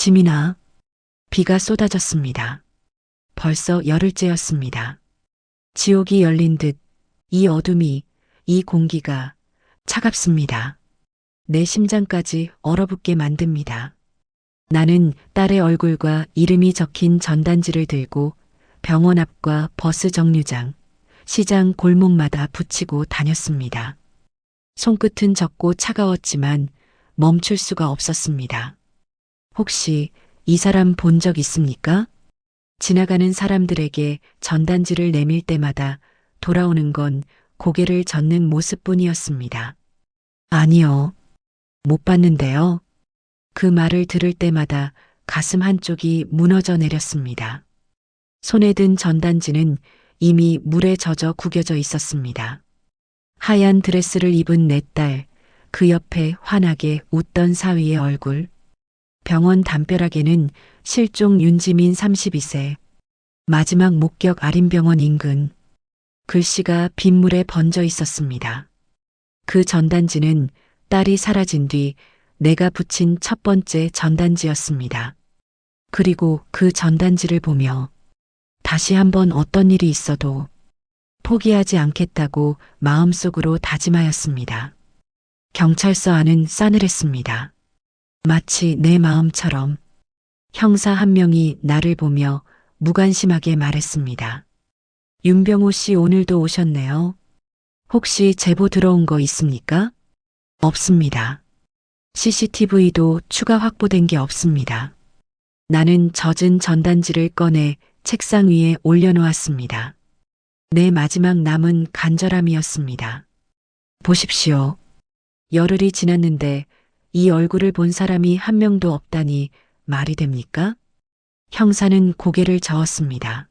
지민아, 비가 쏟아졌습니다. 벌써 열흘째였습니다. 지옥이 열린 듯 이 어둠이, 이 공기가 차갑습니다. 내 심장까지 얼어붙게 만듭니다. 나는 딸의 얼굴과 이름이 적힌 전단지를 들고 병원 앞과 버스 정류장, 시장 골목마다 붙이고 다녔습니다. 손끝은 젖고 차가웠지만 멈출 수가 없었습니다. 혹시 이 사람 본 적 있습니까? 지나가는 사람들에게 전단지를 내밀 때마다 돌아오는 건 고개를 젓는 모습뿐이었습니다. 아니요, 못 봤는데요. 그 말을 들을 때마다 가슴 한쪽이 무너져 내렸습니다. 손에 든 전단지는 이미 물에 젖어 구겨져 있었습니다. 하얀 드레스를 입은 내 딸, 그 옆에 환하게 웃던 사위의 얼굴, 병원 담벼락에는 실종 윤지민 32세, 마지막 목격 아린병원 인근, 글씨가 빗물에 번져 있었습니다. 그 전단지는 딸이 사라진 뒤 내가 붙인 첫 번째 전단지였습니다. 그리고 그 전단지를 보며 다시 한번 어떤 일이 있어도 포기하지 않겠다고 마음속으로 다짐하였습니다. 경찰서 안은 싸늘했습니다. 마치 내 마음처럼 형사 한 명이 나를 보며 무관심하게 말했습니다. 윤병호 씨 오늘도 오셨네요. 혹시 제보 들어온 거 있습니까? 없습니다. CCTV도 추가 확보된 게 없습니다. 나는 젖은 전단지를 꺼내 책상 위에 올려놓았습니다. 내 마지막 남은 간절함이었습니다. 보십시오. 열흘이 지났는데 이 얼굴을 본 사람이 한 명도 없다니 말이 됩니까? 형사는 고개를 저었습니다.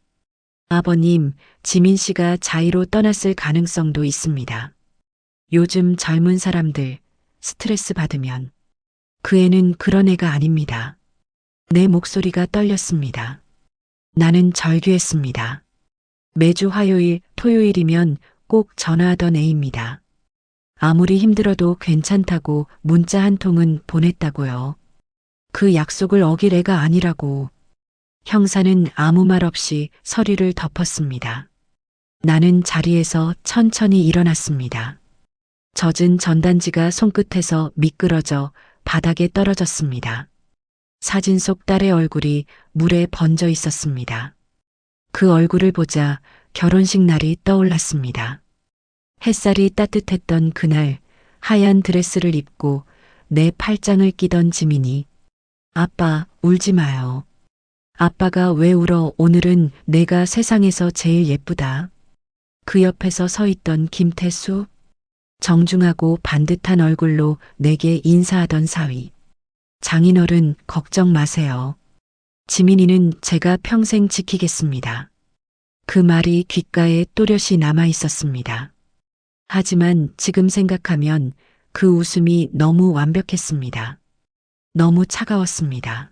아버님, 지민 씨가 자의로 떠났을 가능성도 있습니다. 요즘 젊은 사람들 스트레스 받으면 그 애는 그런 애가 아닙니다. 내 목소리가 떨렸습니다. 나는 절규했습니다. 매주 화요일, 토요일이면 꼭 전화하던 애입니다. 아무리 힘들어도 괜찮다고 문자 한 통은 보냈다고요. 그 약속을 어길 애가 아니라고. 형사는 아무 말 없이 서류를 덮었습니다. 나는 자리에서 천천히 일어났습니다. 젖은 전단지가 손끝에서 미끄러져 바닥에 떨어졌습니다. 사진 속 딸의 얼굴이 물에 번져 있었습니다. 그 얼굴을 보자 결혼식 날이 떠올랐습니다. 햇살이 따뜻했던 그날 하얀 드레스를 입고 내 팔짱을 끼던 지민이 아빠 울지 마요. 아빠가 왜 울어 오늘은 내가 세상에서 제일 예쁘다. 그 옆에서 서 있던 김태수 정중하고 반듯한 얼굴로 내게 인사하던 사위. 장인어른 걱정 마세요. 지민이는 제가 평생 지키겠습니다. 그 말이 귓가에 또렷이 남아 있었습니다. 하지만 지금 생각하면 그 웃음이 너무 완벽했습니다. 너무 차가웠습니다.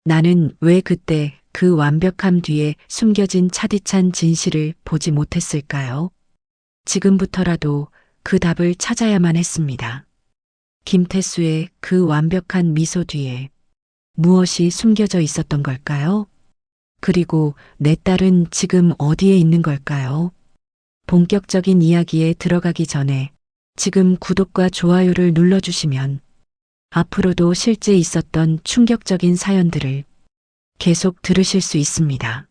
나는 왜 그때 그 완벽함 뒤에 숨겨진 차디찬 진실을 보지 못했을까요? 지금부터라도 그 답을 찾아야만 했습니다. 김태수의 그 완벽한 미소 뒤에 무엇이 숨겨져 있었던 걸까요? 그리고 내 딸은 지금 어디에 있는 걸까요? 본격적인 이야기에 들어가기 전에 지금 구독과 좋아요를 눌러주시면 앞으로도 실제 있었던 충격적인 사연들을 계속 들으실 수 있습니다.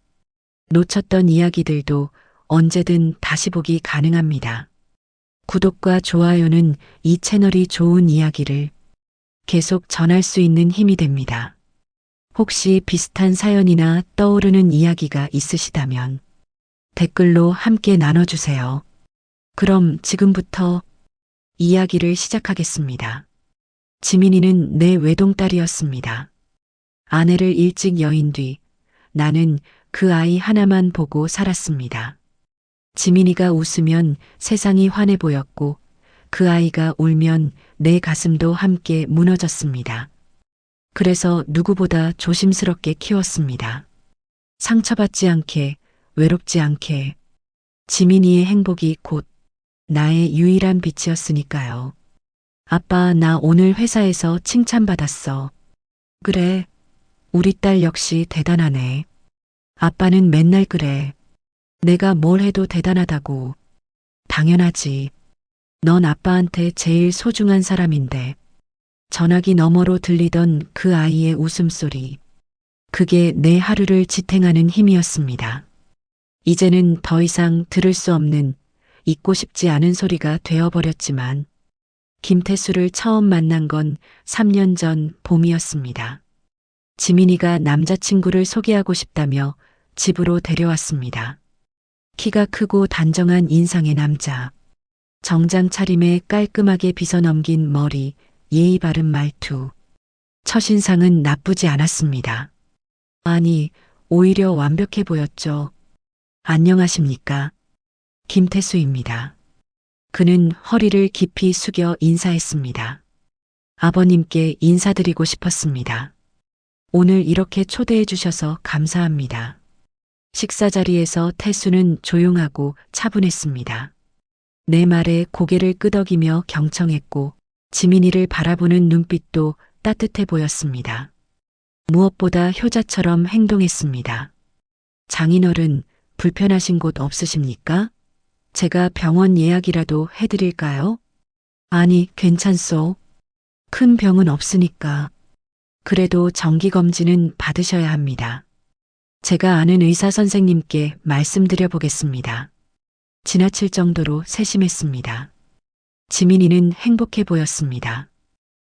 놓쳤던 이야기들도 언제든 다시 보기 가능합니다. 구독과 좋아요는 이 채널이 좋은 이야기를 계속 전할 수 있는 힘이 됩니다. 혹시 비슷한 사연이나 떠오르는 이야기가 있으시다면 댓글로 함께 나눠주세요. 그럼 지금부터 이야기를 시작하겠습니다. 지민이는 내 외동딸이었습니다. 아내를 일찍 여인 뒤 나는 그 아이 하나만 보고 살았습니다. 지민이가 웃으면 세상이 환해 보였고 그 아이가 울면 내 가슴도 함께 무너졌습니다. 그래서 누구보다 조심스럽게 키웠습니다. 상처받지 않게, 외롭지 않게. 지민이의 행복이 곧 나의 유일한 빛이었으니까요. 아빠, 나 오늘 회사에서 칭찬받았어. 그래, 우리 딸 역시 대단하네. 아빠는 맨날 그래. 내가 뭘 해도 대단하다고. 당연하지. 넌 아빠한테 제일 소중한 사람인데. 전화기 너머로 들리던 그 아이의 웃음소리. 그게 내 하루를 지탱하는 힘이었습니다. 이제는 더 이상 들을 수 없는, 잊고 싶지 않은 소리가 되어버렸지만 김태수를 처음 만난 건 3년 전 봄이었습니다. 지민이가 남자친구를 소개하고 싶다며 집으로 데려왔습니다. 키가 크고 단정한 인상의 남자. 정장 차림에 깔끔하게 빗어넘긴 머리, 예의 바른 말투. 첫인상은 나쁘지 않았습니다. 아니, 오히려 완벽해 보였죠. 안녕하십니까? 김태수입니다. 그는 허리를 깊이 숙여 인사했습니다. 아버님께 인사드리고 싶었습니다. 오늘 이렇게 초대해 주셔서 감사합니다. 식사 자리에서 태수는 조용하고 차분했습니다. 내 말에 고개를 끄덕이며 경청했고 지민이를 바라보는 눈빛도 따뜻해 보였습니다. 무엇보다 효자처럼 행동했습니다. 장인어른, 불편하신 곳 없으십니까? 제가 병원 예약이라도 해드릴까요? 아니, 괜찮소. 큰 병은 없으니까. 그래도 정기검진은 받으셔야 합니다. 제가 아는 의사 선생님께 말씀드려 보겠습니다. 지나칠 정도로 세심했습니다. 지민이는 행복해 보였습니다.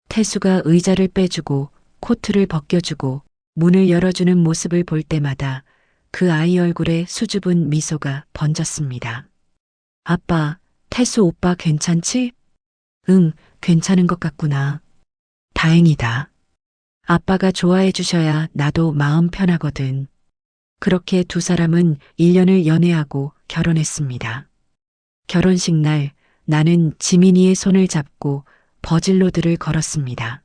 태수가 의자를 빼주고 코트를 벗겨주고 문을 열어주는 모습을 볼 때마다 그 아이 얼굴에 수줍은 미소가 번졌습니다. 아빠, 태수 오빠 괜찮지? 응, 괜찮은 것 같구나. 다행이다. 아빠가 좋아해 주셔야 나도 마음 편하거든. 그렇게 두 사람은 1년을 연애하고 결혼했습니다. 결혼식 날 나는 지민이의 손을 잡고 버질로드를 걸었습니다.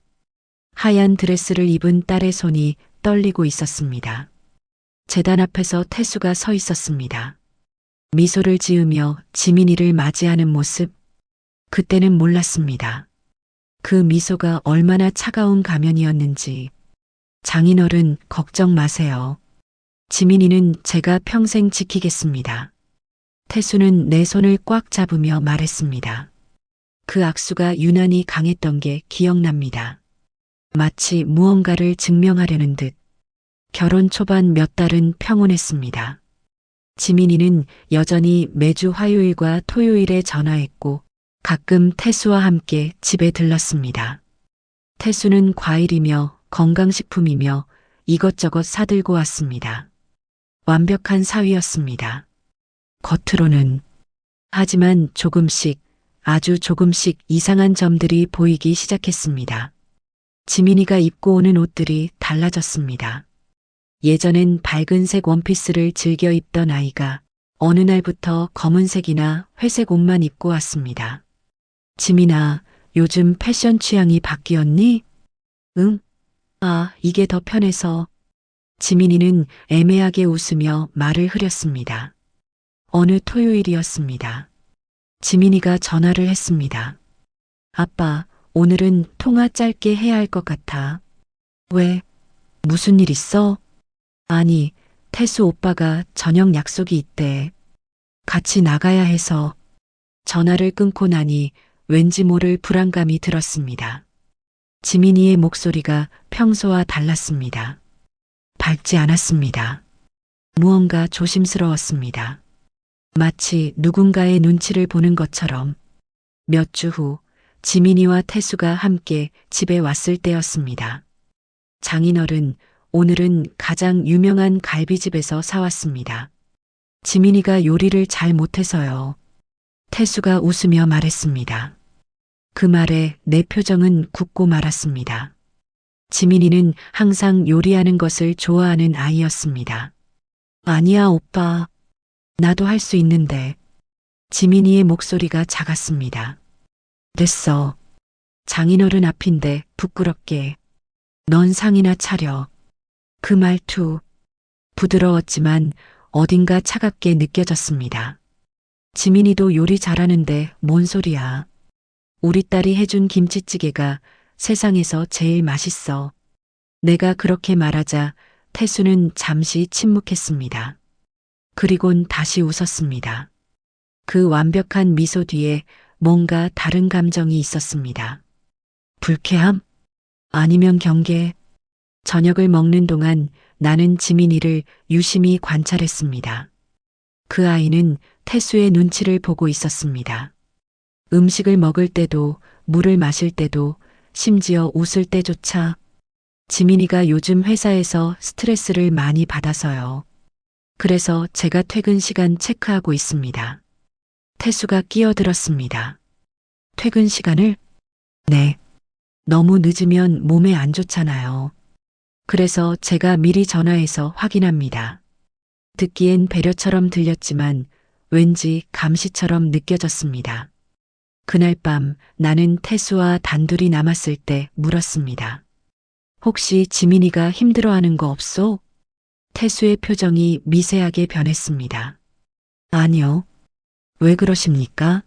하얀 드레스를 입은 딸의 손이 떨리고 있었습니다. 제단 앞에서 태수가 서 있었습니다. 미소를 지으며 지민이를 맞이하는 모습, 그때는 몰랐습니다. 그 미소가 얼마나 차가운 가면이었는지. 장인어른, 걱정 마세요. 지민이는 제가 평생 지키겠습니다. 태수는 내 손을 꽉 잡으며 말했습니다. 그 악수가 유난히 강했던 게 기억납니다. 마치 무언가를 증명하려는 듯. 결혼 초반 몇 달은 평온했습니다. 지민이는 여전히 매주 화요일과 토요일에 전화했고 가끔 태수와 함께 집에 들렀습니다. 태수는 과일이며 건강식품이며 이것저것 사들고 왔습니다. 완벽한 사위였습니다. 겉으로는. 하지만 조금씩, 아주 조금씩 이상한 점들이 보이기 시작했습니다. 지민이가 입고 오는 옷들이 달라졌습니다. 예전엔 밝은색 원피스를 즐겨 입던 아이가 어느 날부터 검은색이나 회색 옷만 입고 왔습니다. 지민아, 요즘 패션 취향이 바뀌었니? 응? 아, 이게 더 편해서. 지민이는 애매하게 웃으며 말을 흐렸습니다. 어느 토요일이었습니다. 지민이가 전화를 했습니다. 아빠, 오늘은 통화 짧게 해야 할 것 같아. 왜? 무슨 일 있어? 아니, 태수 오빠가 저녁 약속이 있대. 같이 나가야 해서. 전화를 끊고 나니 왠지 모를 불안감이 들었습니다. 지민이의 목소리가 평소와 달랐습니다. 밝지 않았습니다. 무언가 조심스러웠습니다. 마치 누군가의 눈치를 보는 것처럼. 몇 주 후 지민이와 태수가 함께 집에 왔을 때였습니다. 장인어른, 오늘은 가장 유명한 갈비집에서 사왔습니다. 지민이가 요리를 잘 못해서요. 태수가 웃으며 말했습니다. 그 말에 내 표정은 굳고 말았습니다. 지민이는 항상 요리하는 것을 좋아하는 아이였습니다. 아니야, 오빠. 나도 할 수 있는데. 지민이의 목소리가 작았습니다. 됐어. 장인어른 앞인데 부끄럽게. 넌 상이나 차려. 그 말투. 부드러웠지만 어딘가 차갑게 느껴졌습니다. 지민이도 요리 잘하는데 뭔 소리야. 우리 딸이 해준 김치찌개가 세상에서 제일 맛있어. 내가 그렇게 말하자 태수는 잠시 침묵했습니다. 그리곤 다시 웃었습니다. 그 완벽한 미소 뒤에 뭔가 다른 감정이 있었습니다. 불쾌함? 아니면 경계? 저녁을 먹는 동안 나는 지민이를 유심히 관찰했습니다. 그 아이는 태수의 눈치를 보고 있었습니다. 음식을 먹을 때도, 물을 마실 때도, 심지어 웃을 때조차 지민이가 요즘 회사에서 스트레스를 많이 받아서요. 그래서 제가 퇴근 시간 체크하고 있습니다. 태수가 끼어들었습니다. 퇴근 시간을? 네. 너무 늦으면 몸에 안 좋잖아요. 그래서 제가 미리 전화해서 확인합니다. 듣기엔 배려처럼 들렸지만 왠지 감시처럼 느껴졌습니다. 그날 밤 나는 태수와 단둘이 남았을 때 물었습니다. 혹시 지민이가 힘들어하는 거 없소? 태수의 표정이 미세하게 변했습니다. 아니요. 왜 그러십니까?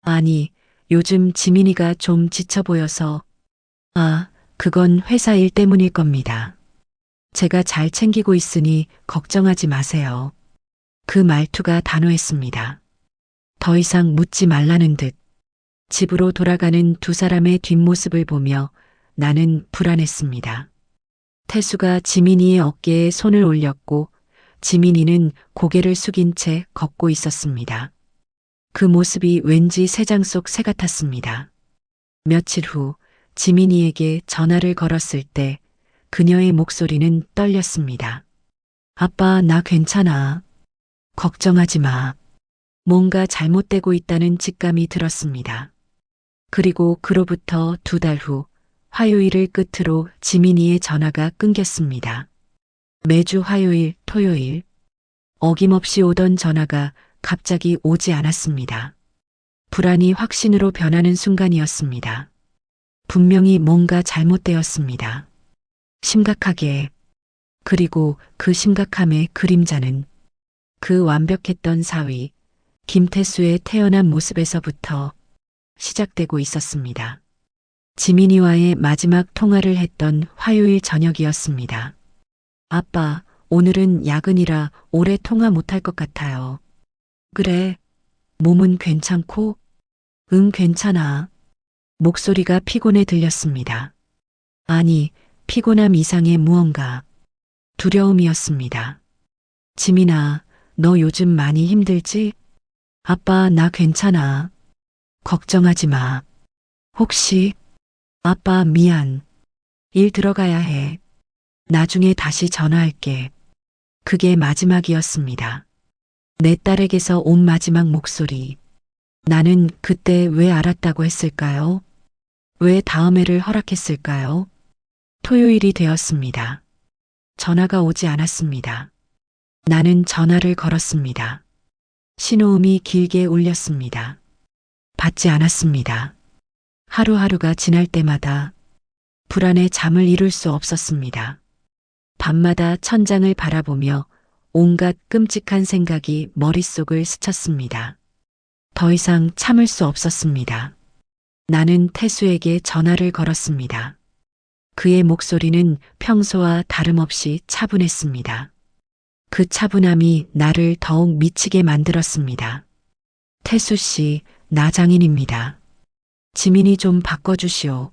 아니, 요즘 지민이가 좀 지쳐 보여서. 아, 그건 회사 일 때문일 겁니다. 제가 잘 챙기고 있으니 걱정하지 마세요. 그 말투가 단호했습니다. 더 이상 묻지 말라는 듯. 집으로 돌아가는 두 사람의 뒷모습을 보며 나는 불안했습니다. 태수가 지민이의 어깨에 손을 올렸고 지민이는 고개를 숙인 채 걷고 있었습니다. 그 모습이 왠지 새장 속 새 같았습니다. 며칠 후 지민이에게 전화를 걸었을 때 그녀의 목소리는 떨렸습니다. 아빠, 나 괜찮아. 걱정하지 마. 뭔가 잘못되고 있다는 직감이 들었습니다. 그리고 그로부터 2달 후 화요일을 끝으로 지민이의 전화가 끊겼습니다. 매주 화요일, 토요일 어김없이 오던 전화가 갑자기 오지 않았습니다. 불안이 확신으로 변하는 순간이었습니다. 분명히 뭔가 잘못되었습니다. 심각하게. 그리고 그 심각함의 그림자는 그 완벽했던 사위, 김태수의 태어난 모습에서부터 시작되고 있었습니다. 지민이와의 마지막 통화를 했던 화요일 저녁이었습니다. 아빠, 오늘은 야근이라 오래 통화 못할 것 같아요. 그래. 몸은 괜찮고? 응, 괜찮아. 목소리가 피곤해 들렸습니다. 아니, 피곤함 이상의 무언가. 두려움이었습니다. 지민아, 너 요즘 많이 힘들지? 아빠, 나 괜찮아. 걱정하지 마. 혹시? 아빠, 미안. 일 들어가야 해. 나중에 다시 전화할게. 그게 마지막이었습니다. 내 딸에게서 온 마지막 목소리. 나는 그때 왜 알았다고 했을까요? 왜 다음 해를 허락했을까요? 토요일이 되었습니다. 전화가 오지 않았습니다. 나는 전화를 걸었습니다. 신호음이 길게 울렸습니다. 받지 않았습니다. 하루하루가 지날 때마다 불안에 잠을 이룰 수 없었습니다. 밤마다 천장을 바라보며 온갖 끔찍한 생각이 머릿속을 스쳤습니다. 더 이상 참을 수 없었습니다. 나는 태수에게 전화를 걸었습니다. 그의 목소리는 평소와 다름없이 차분했습니다. 그 차분함이 나를 더욱 미치게 만들었습니다. 태수 씨, 나 장인입니다. 지민이 좀 바꿔주시오.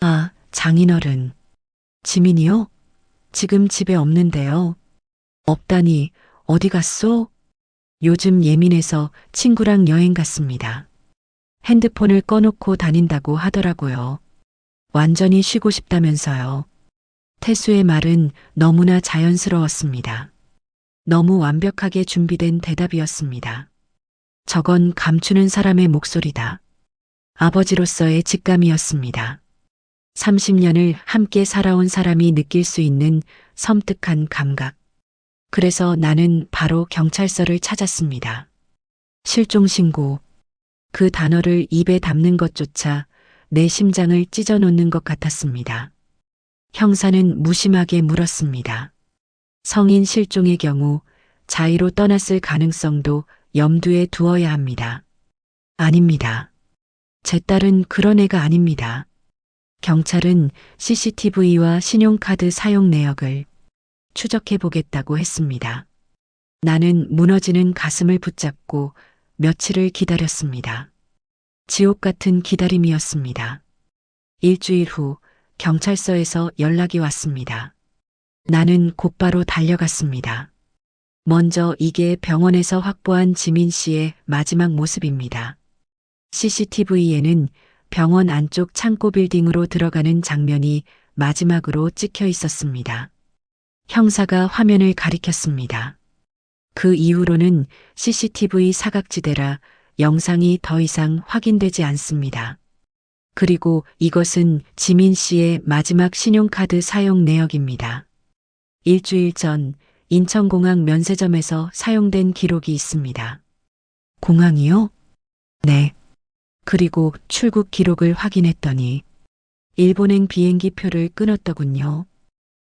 아, 장인어른. 지민이요? 지금 집에 없는데요. 없다니, 어디 갔소? 요즘 예민해서 친구랑 여행 갔습니다. 핸드폰을 꺼놓고 다닌다고 하더라고요. 완전히 쉬고 싶다면서요. 태수의 말은 너무나 자연스러웠습니다. 너무 완벽하게 준비된 대답이었습니다. 저건 감추는 사람의 목소리다. 아버지로서의 직감이었습니다. 30년을 함께 살아온 사람이 느낄 수 있는 섬뜩한 감각. 그래서 나는 바로 경찰서를 찾았습니다. 실종신고. 그 단어를 입에 담는 것조차 내 심장을 찢어놓는 것 같았습니다. 형사는 무심하게 물었습니다. 성인 실종의 경우 자의로 떠났을 가능성도 염두에 두어야 합니다. 아닙니다. 제 딸은 그런 애가 아닙니다. 경찰은 CCTV와 신용카드 사용 내역을 추적해 보겠다고 했습니다. 나는 무너지는 가슴을 붙잡고 며칠을 기다렸습니다. 지옥 같은 기다림이었습니다. 일주일 후 경찰서에서 연락이 왔습니다. 나는 곧바로 달려갔습니다. 먼저 이게 병원에서 확보한 지민 씨의 마지막 모습입니다. CCTV에는 병원 안쪽 창고 빌딩으로 들어가는 장면이 마지막으로 찍혀 있었습니다. 형사가 화면을 가리켰습니다. 그 이후로는 CCTV 사각지대라 영상이 더 이상 확인되지 않습니다. 그리고 이것은 지민 씨의 마지막 신용카드 사용 내역입니다. 일주일 전 인천공항 면세점에서 사용된 기록이 있습니다. 공항이요? 네. 그리고 출국 기록을 확인했더니 일본행 비행기 표를 끊었더군요.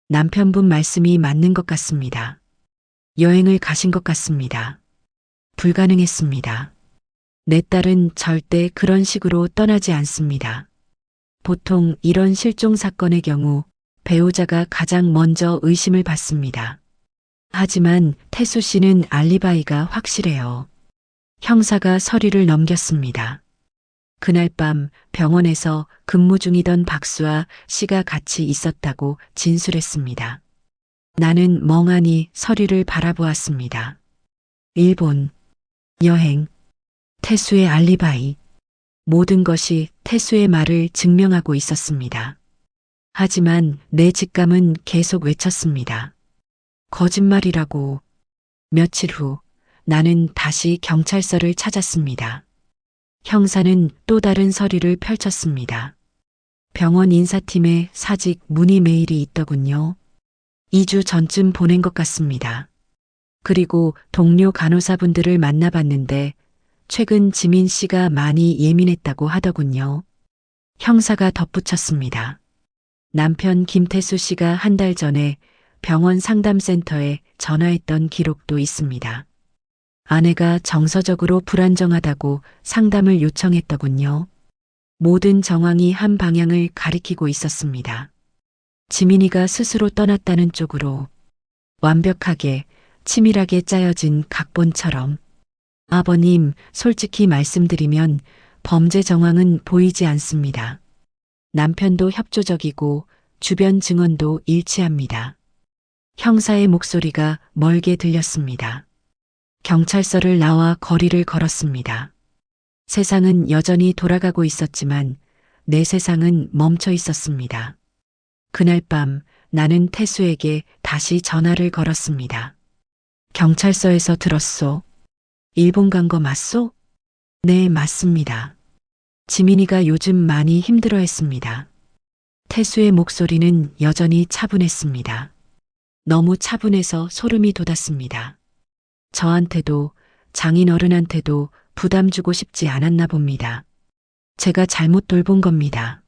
남편분 말씀이 맞는 것 같습니다. 여행을 가신 것 같습니다. 불가능했습니다. 내 딸은 절대 그런 식으로 떠나지 않습니다. 보통 이런 실종 사건의 경우 배우자가 가장 먼저 의심을 받습니다. 하지만 태수 씨는 알리바이가 확실해요. 형사가 서류를 넘겼습니다. 그날 밤 병원에서 근무 중이던 박수아 씨가 같이 있었다고 진술했습니다. 나는 멍하니 서류를 바라보았습니다. 일본, 여행, 태수의 알리바이, 모든 것이 태수의 말을 증명하고 있었습니다. 하지만 내 직감은 계속 외쳤습니다. 거짓말이라고. 며칠 후 나는 다시 경찰서를 찾았습니다. 형사는 또 다른 서류를 펼쳤습니다. 병원 인사팀에 사직 문의 메일이 있더군요. 2주 전쯤 보낸 것 같습니다. 그리고 동료 간호사분들을 만나봤는데 최근 지민 씨가 많이 예민했다고 하더군요. 형사가 덧붙였습니다. 남편 김태수 씨가 한 달 전에 병원 상담센터에 전화했던 기록도 있습니다. 아내가 정서적으로 불안정하다고 상담을 요청했더군요. 모든 정황이 한 방향을 가리키고 있었습니다. 지민이가 스스로 떠났다는 쪽으로 완벽하게 치밀하게 짜여진 각본처럼. 아버님, 솔직히 말씀드리면 범죄 정황은 보이지 않습니다. 남편도 협조적이고 주변 증언도 일치합니다. 형사의 목소리가 멀게 들렸습니다. 경찰서를 나와 거리를 걸었습니다. 세상은 여전히 돌아가고 있었지만 내 세상은 멈춰 있었습니다. 그날 밤 나는 태수에게 다시 전화를 걸었습니다. 경찰서에서 들었소. 일본 간 거 맞소? 네, 맞습니다. 지민이가 요즘 많이 힘들어했습니다. 태수의 목소리는 여전히 차분했습니다. 너무 차분해서 소름이 돋았습니다. 저한테도 장인어른한테도 부담 주고 싶지 않았나 봅니다. 제가 잘못 돌본 겁니다.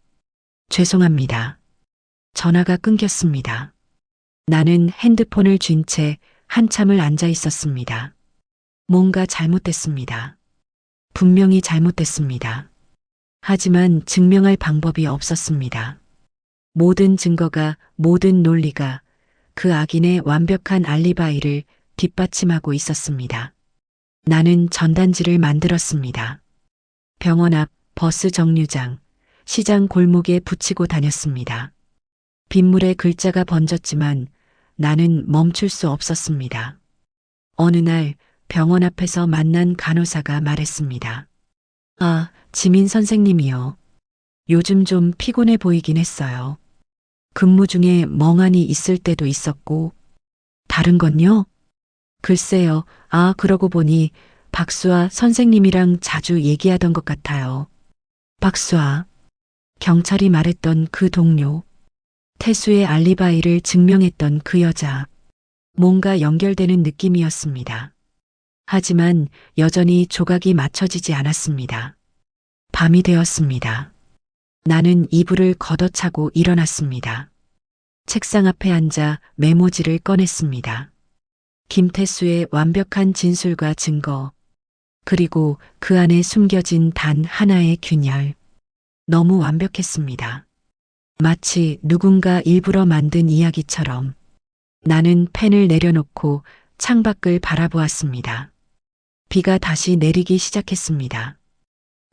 죄송합니다. 전화가 끊겼습니다. 나는 핸드폰을 쥔 채 한참을 앉아 있었습니다. 뭔가 잘못됐습니다. 분명히 잘못됐습니다. 하지만 증명할 방법이 없었습니다. 모든 증거가, 모든 논리가 그 악인의 완벽한 알리바이를 뒷받침하고 있었습니다. 나는 전단지를 만들었습니다. 병원 앞, 버스 정류장, 시장 골목에 붙이고 다녔습니다. 빗물에 글자가 번졌지만 나는 멈출 수 없었습니다. 어느 날 병원 앞에서 만난 간호사가 말했습니다. 아, 지민 선생님이요. 요즘 좀 피곤해 보이긴 했어요. 근무 중에 멍하니 있을 때도 있었고. 다른 건요? 글쎄요. 아, 그러고 보니 박수아 선생님이랑 자주 얘기하던 것 같아요. 박수아. 경찰이 말했던 그 동료. 태수의 알리바이를 증명했던 그 여자. 뭔가 연결되는 느낌이었습니다. 하지만 여전히 조각이 맞춰지지 않았습니다. 밤이 되었습니다. 나는 이불을 걷어차고 일어났습니다. 책상 앞에 앉아 메모지를 꺼냈습니다. 김태수의 완벽한 진술과 증거, 그리고 그 안에 숨겨진 단 하나의 균열. 너무 완벽했습니다. 마치 누군가 일부러 만든 이야기처럼 나는 펜을 내려놓고 창밖을 바라보았습니다. 비가 다시 내리기 시작했습니다.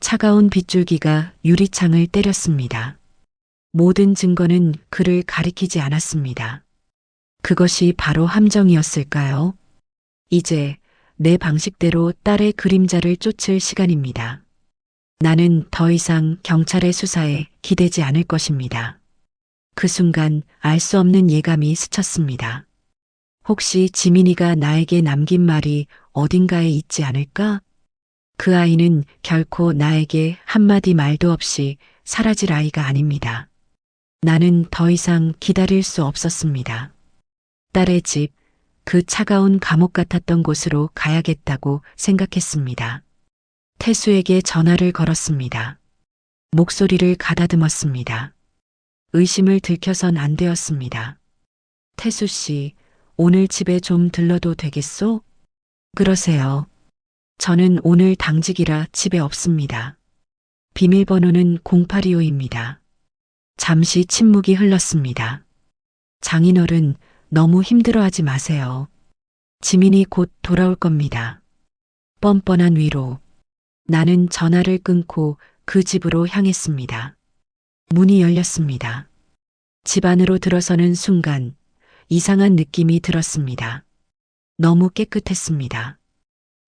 차가운 빗줄기가 유리창을 때렸습니다. 모든 증거는 그를 가리키지 않았습니다. 그것이 바로 함정이었을까요? 이제 내 방식대로 딸의 그림자를 쫓을 시간입니다. 나는 더 이상 경찰의 수사에 기대지 않을 것입니다. 그 순간 알 수 없는 예감이 스쳤습니다. 혹시 지민이가 나에게 남긴 말이 어딘가에 있지 않을까? 그 아이는 결코 나에게 한마디 말도 없이 사라질 아이가 아닙니다. 나는 더 이상 기다릴 수 없었습니다. 딸의 집, 그 차가운 감옥 같았던 곳으로 가야겠다고 생각했습니다. 태수에게 전화를 걸었습니다. 목소리를 가다듬었습니다. 의심을 들켜선 안 되었습니다. 태수 씨, 오늘 집에 좀 들러도 되겠소? 그러세요. 저는 오늘 당직이라 집에 없습니다. 비밀번호는 0825입니다. 잠시 침묵이 흘렀습니다. 장인어른, 너무 힘들어하지 마세요. 지민이 곧 돌아올 겁니다. 뻔뻔한 위로. 나는 전화를 끊고 그 집으로 향했습니다. 문이 열렸습니다. 집 안으로 들어서는 순간 이상한 느낌이 들었습니다. 너무 깨끗했습니다.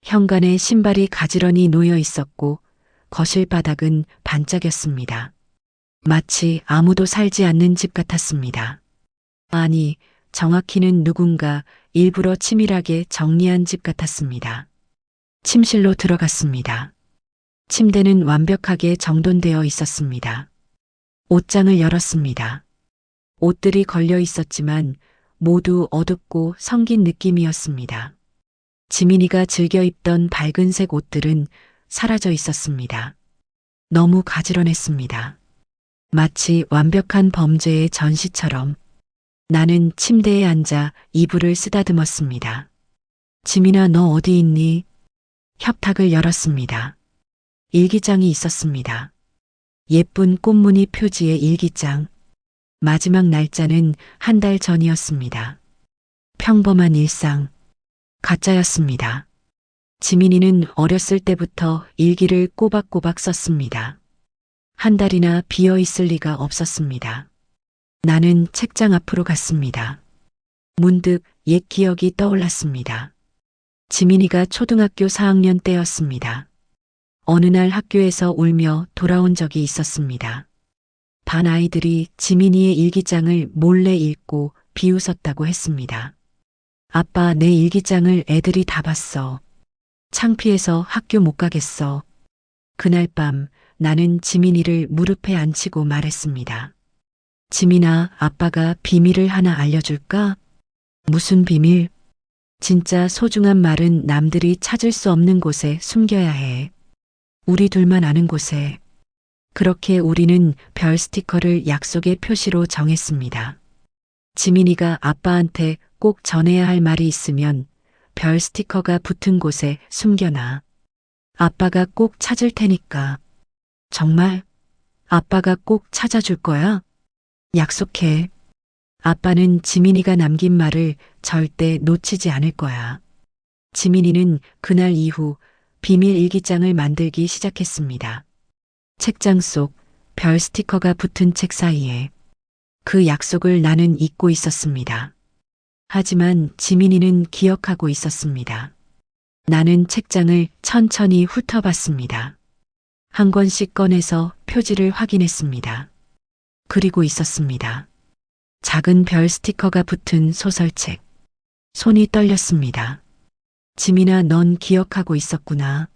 현관에 신발이 가지런히 놓여 있었고 거실 바닥은 반짝였습니다. 마치 아무도 살지 않는 집 같았습니다. 아니, 정확히는 누군가 일부러 치밀하게 정리한 집 같았습니다. 침실로 들어갔습니다. 침대는 완벽하게 정돈되어 있었습니다. 옷장을 열었습니다. 옷들이 걸려 있었지만 모두 어둡고 성긴 느낌이었습니다. 지민이가 즐겨 입던 밝은색 옷들은 사라져 있었습니다. 너무 가지런했습니다. 마치 완벽한 범죄의 전시처럼. 나는 침대에 앉아 이불을 쓰다듬었습니다. 지민아, 너 어디 있니? 협탁을 열었습니다. 일기장이 있었습니다. 예쁜 꽃무늬 표지의 일기장. 마지막 날짜는 한 달 전이었습니다. 평범한 일상. 가짜였습니다. 지민이는 어렸을 때부터 일기를 꼬박꼬박 썼습니다. 한 달이나 비어 있을 리가 없었습니다. 나는 책장 앞으로 갔습니다. 문득 옛 기억이 떠올랐습니다. 지민이가 초등학교 4학년 때였습니다. 어느 날 학교에서 울며 돌아온 적이 있었습니다. 반 아이들이 지민이의 일기장을 몰래 읽고 비웃었다고 했습니다. 아빠, 내 일기장을 애들이 다 봤어. 창피해서 학교 못 가겠어. 그날 밤 나는 지민이를 무릎에 앉히고 말했습니다. 지민아, 아빠가 비밀을 하나 알려줄까? 무슨 비밀? 진짜 소중한 말은 남들이 찾을 수 없는 곳에 숨겨야 해. 우리 둘만 아는 곳에. 그렇게 우리는 별 스티커를 약속의 표시로 정했습니다. 지민이가 아빠한테 꼭 전해야 할 말이 있으면 별 스티커가 붙은 곳에 숨겨놔. 아빠가 꼭 찾을 테니까. 정말? 아빠가 꼭 찾아줄 거야? 약속해. 아빠는 지민이가 남긴 말을 절대 놓치지 않을 거야. 지민이는 그날 이후 비밀 일기장을 만들기 시작했습니다. 책장 속 별 스티커가 붙은 책 사이에. 그 약속을 나는 잊고 있었습니다. 하지만 지민이는 기억하고 있었습니다. 나는 책장을 천천히 훑어봤습니다. 한 권씩 꺼내서 표지를 확인했습니다. 그리고 있었습니다. 작은 별 스티커가 붙은 소설책. 손이 떨렸습니다. 지민아, 넌 기억하고 있었구나.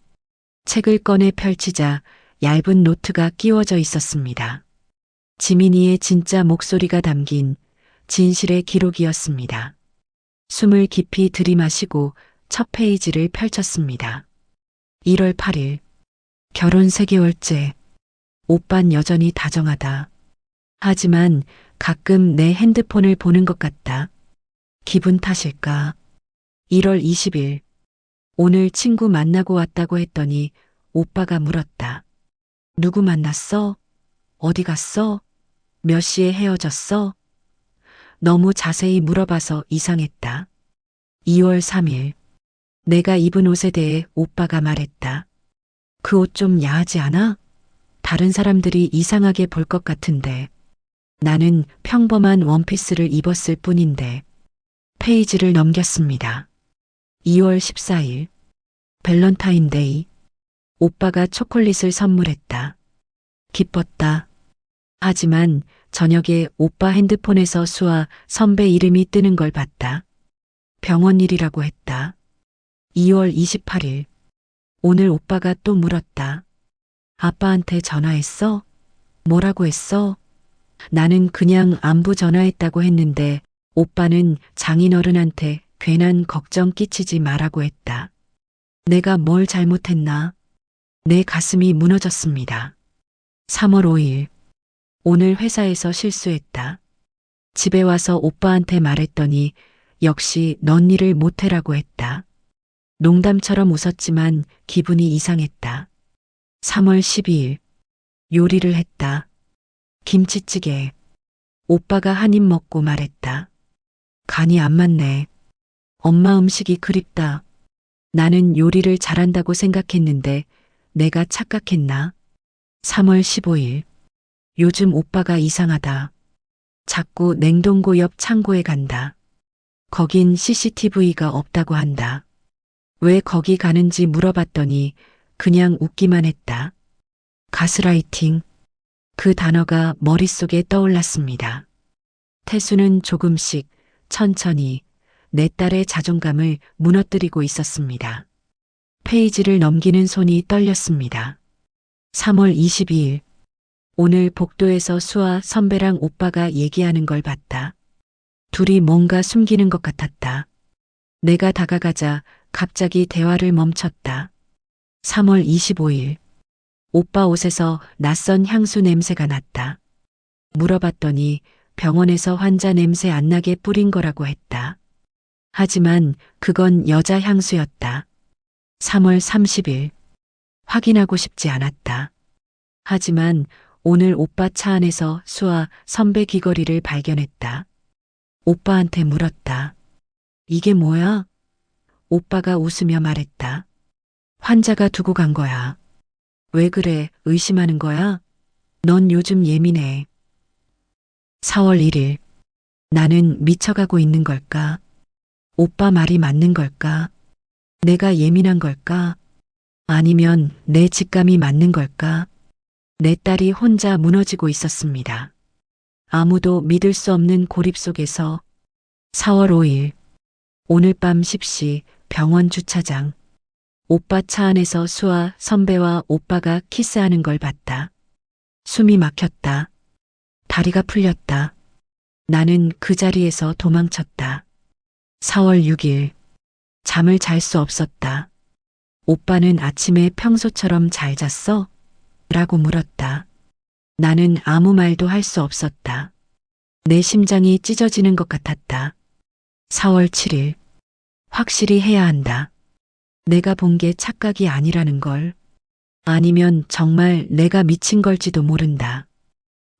책을 꺼내 펼치자 얇은 노트가 끼워져 있었습니다. 지민이의 진짜 목소리가 담긴 진실의 기록이었습니다. 숨을 깊이 들이마시고 첫 페이지를 펼쳤습니다. 1월 8일. 결혼 3개월째. 오빤 여전히 다정하다. 하지만 가끔 내 핸드폰을 보는 것 같다. 기분 탓일까? 1월 20일. 오늘 친구 만나고 왔다고 했더니 오빠가 물었다. 누구 만났어? 어디 갔어? 몇 시에 헤어졌어? 너무 자세히 물어봐서 이상했다. 2월 3일. 내가 입은 옷에 대해 오빠가 말했다. 그 옷 좀 야하지 않아? 다른 사람들이 이상하게 볼 것 같은데. 나는 평범한 원피스를 입었을 뿐인데. 페이지를 넘겼습니다. 2월 14일. 밸런타인데이. 오빠가 초콜릿을 선물했다. 기뻤다. 하지만 저녁에 오빠 핸드폰에서 수아 선배 이름이 뜨는 걸 봤다. 병원 일이라고 했다. 2월 28일. 오늘 오빠가 또 물었다. 아빠한테 전화했어? 뭐라고 했어? 나는 그냥 안부 전화했다고 했는데 오빠는 장인어른한테 괜한 걱정 끼치지 말라고 했다. 내가 뭘 잘못했나? 내 가슴이 무너졌습니다. 3월 5일. 오늘 회사에서 실수했다. 집에 와서 오빠한테 말했더니 역시 넌 일을 못해라고 했다. 농담처럼 웃었지만 기분이 이상했다. 3월 12일. 요리를 했다. 김치찌개. 오빠가 한 입 먹고 말했다. 간이 안 맞네. 엄마 음식이 그립다. 나는 요리를 잘한다고 생각했는데 내가 착각했나? 3월 15일. 요즘 오빠가 이상하다. 자꾸 냉동고 옆 창고에 간다. 거긴 CCTV가 없다고 한다. 왜 거기 가는지 물어봤더니 그냥 웃기만 했다. 가스라이팅. 그 단어가 머릿속에 떠올랐습니다. 태수는 조금씩 천천히 내 딸의 자존감을 무너뜨리고 있었습니다. 페이지를 넘기는 손이 떨렸습니다. 3월 22일. 오늘 복도에서 수아 선배랑 오빠가 얘기하는 걸 봤다. 둘이 뭔가 숨기는 것 같았다. 내가 다가가자 갑자기 대화를 멈췄다. 3월 25일. 오빠 옷에서 낯선 향수 냄새가 났다. 물어봤더니 병원에서 환자 냄새 안 나게 뿌린 거라고 했다. 하지만 그건 여자 향수였다. 3월 30일. 확인하고 싶지 않았다. 하지만 오늘 오빠 차 안에서 수아 선배 귀걸이를 발견했다. 오빠한테 물었다. 이게 뭐야? 오빠가 웃으며 말했다. 환자가 두고 간 거야. 왜 그래? 의심하는 거야? 넌 요즘 예민해. 4월 1일. 나는 미쳐가고 있는 걸까? 오빠 말이 맞는 걸까? 내가 예민한 걸까? 아니면 내 직감이 맞는 걸까? 내 딸이 혼자 무너지고 있었습니다. 아무도 믿을 수 없는 고립 속에서 4월 5일. 오늘 밤 10시 병원 주차장. 오빠 차 안에서 수아 선배와 오빠가 키스하는 걸 봤다. 숨이 막혔다. 다리가 풀렸다. 나는 그 자리에서 도망쳤다. 4월 6일. 잠을 잘 수 없었다. 오빠는 아침에 평소처럼 잘 잤어? 라고 물었다. 나는 아무 말도 할 수 없었다. 내 심장이 찢어지는 것 같았다. 4월 7일. 확실히 해야 한다. 내가 본 게 착각이 아니라는 걸. 아니면 정말 내가 미친 걸지도 모른다.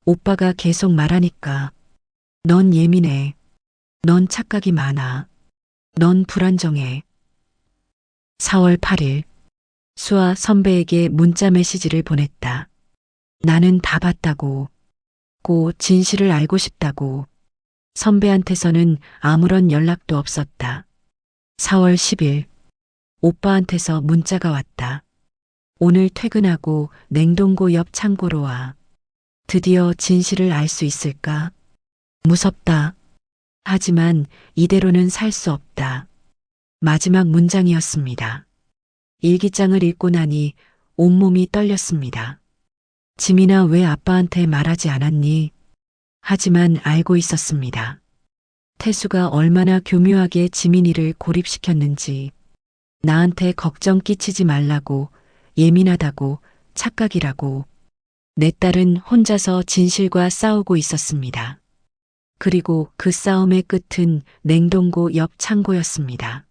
오빠가 계속 말하니까. 넌 예민해. 넌 착각이 많아. 넌 불안정해. 4월 8일. 수아 선배에게 문자 메시지를 보냈다. 나는 다 봤다고. 고 진실을 알고 싶다고. 선배한테서는 아무런 연락도 없었다. 4월 10일. 오빠한테서 문자가 왔다. 오늘 퇴근하고 냉동고 옆 창고로 와. 드디어 진실을 알 수 있을까? 무섭다. 하지만 이대로는 살 수 없다. 마지막 문장이었습니다. 일기장을 읽고 나니 온몸이 떨렸습니다. 지민아, 왜 아빠한테 말하지 않았니? 하지만 알고 있었습니다. 태수가 얼마나 교묘하게 지민이를 고립시켰는지, 나한테 걱정 끼치지 말라고, 예민하다고, 착각이라고. 내 딸은 혼자서 진실과 싸우고 있었습니다. 그리고 그 싸움의 끝은 냉동고 옆 창고였습니다.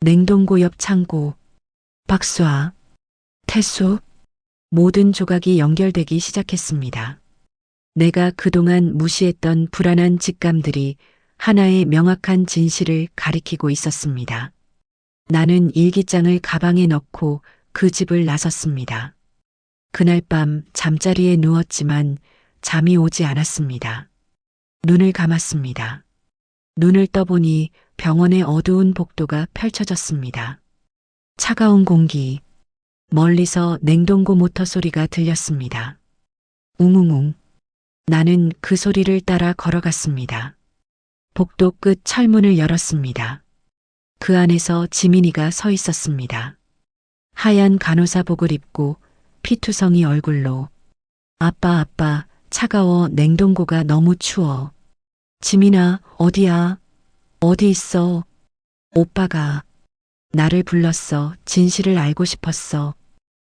냉동고 옆 창고. 박수아, 태수, 모든 조각이 연결되기 시작했습니다. 내가 그동안 무시했던 불안한 직감들이 하나의 명확한 진실을 가리키고 있었습니다. 나는 일기장을 가방에 넣고 그 집을 나섰습니다. 그날 밤 잠자리에 누웠지만 잠이 오지 않았습니다. 눈을 감았습니다. 눈을 떠보니 병원의 어두운 복도가 펼쳐졌습니다. 차가운 공기, 멀리서 냉동고 모터 소리가 들렸습니다. 웅웅웅. 나는 그 소리를 따라 걸어갔습니다. 복도 끝 철문을 열었습니다. 그 안에서 지민이가 서 있었습니다. 하얀 간호사복을 입고 피투성이 얼굴로 아빠, 차가워. 냉동고가 너무 추워. 지민아, 어디야? 어디 있어? 오빠가 나를 불렀어. 진실을 알고 싶었어.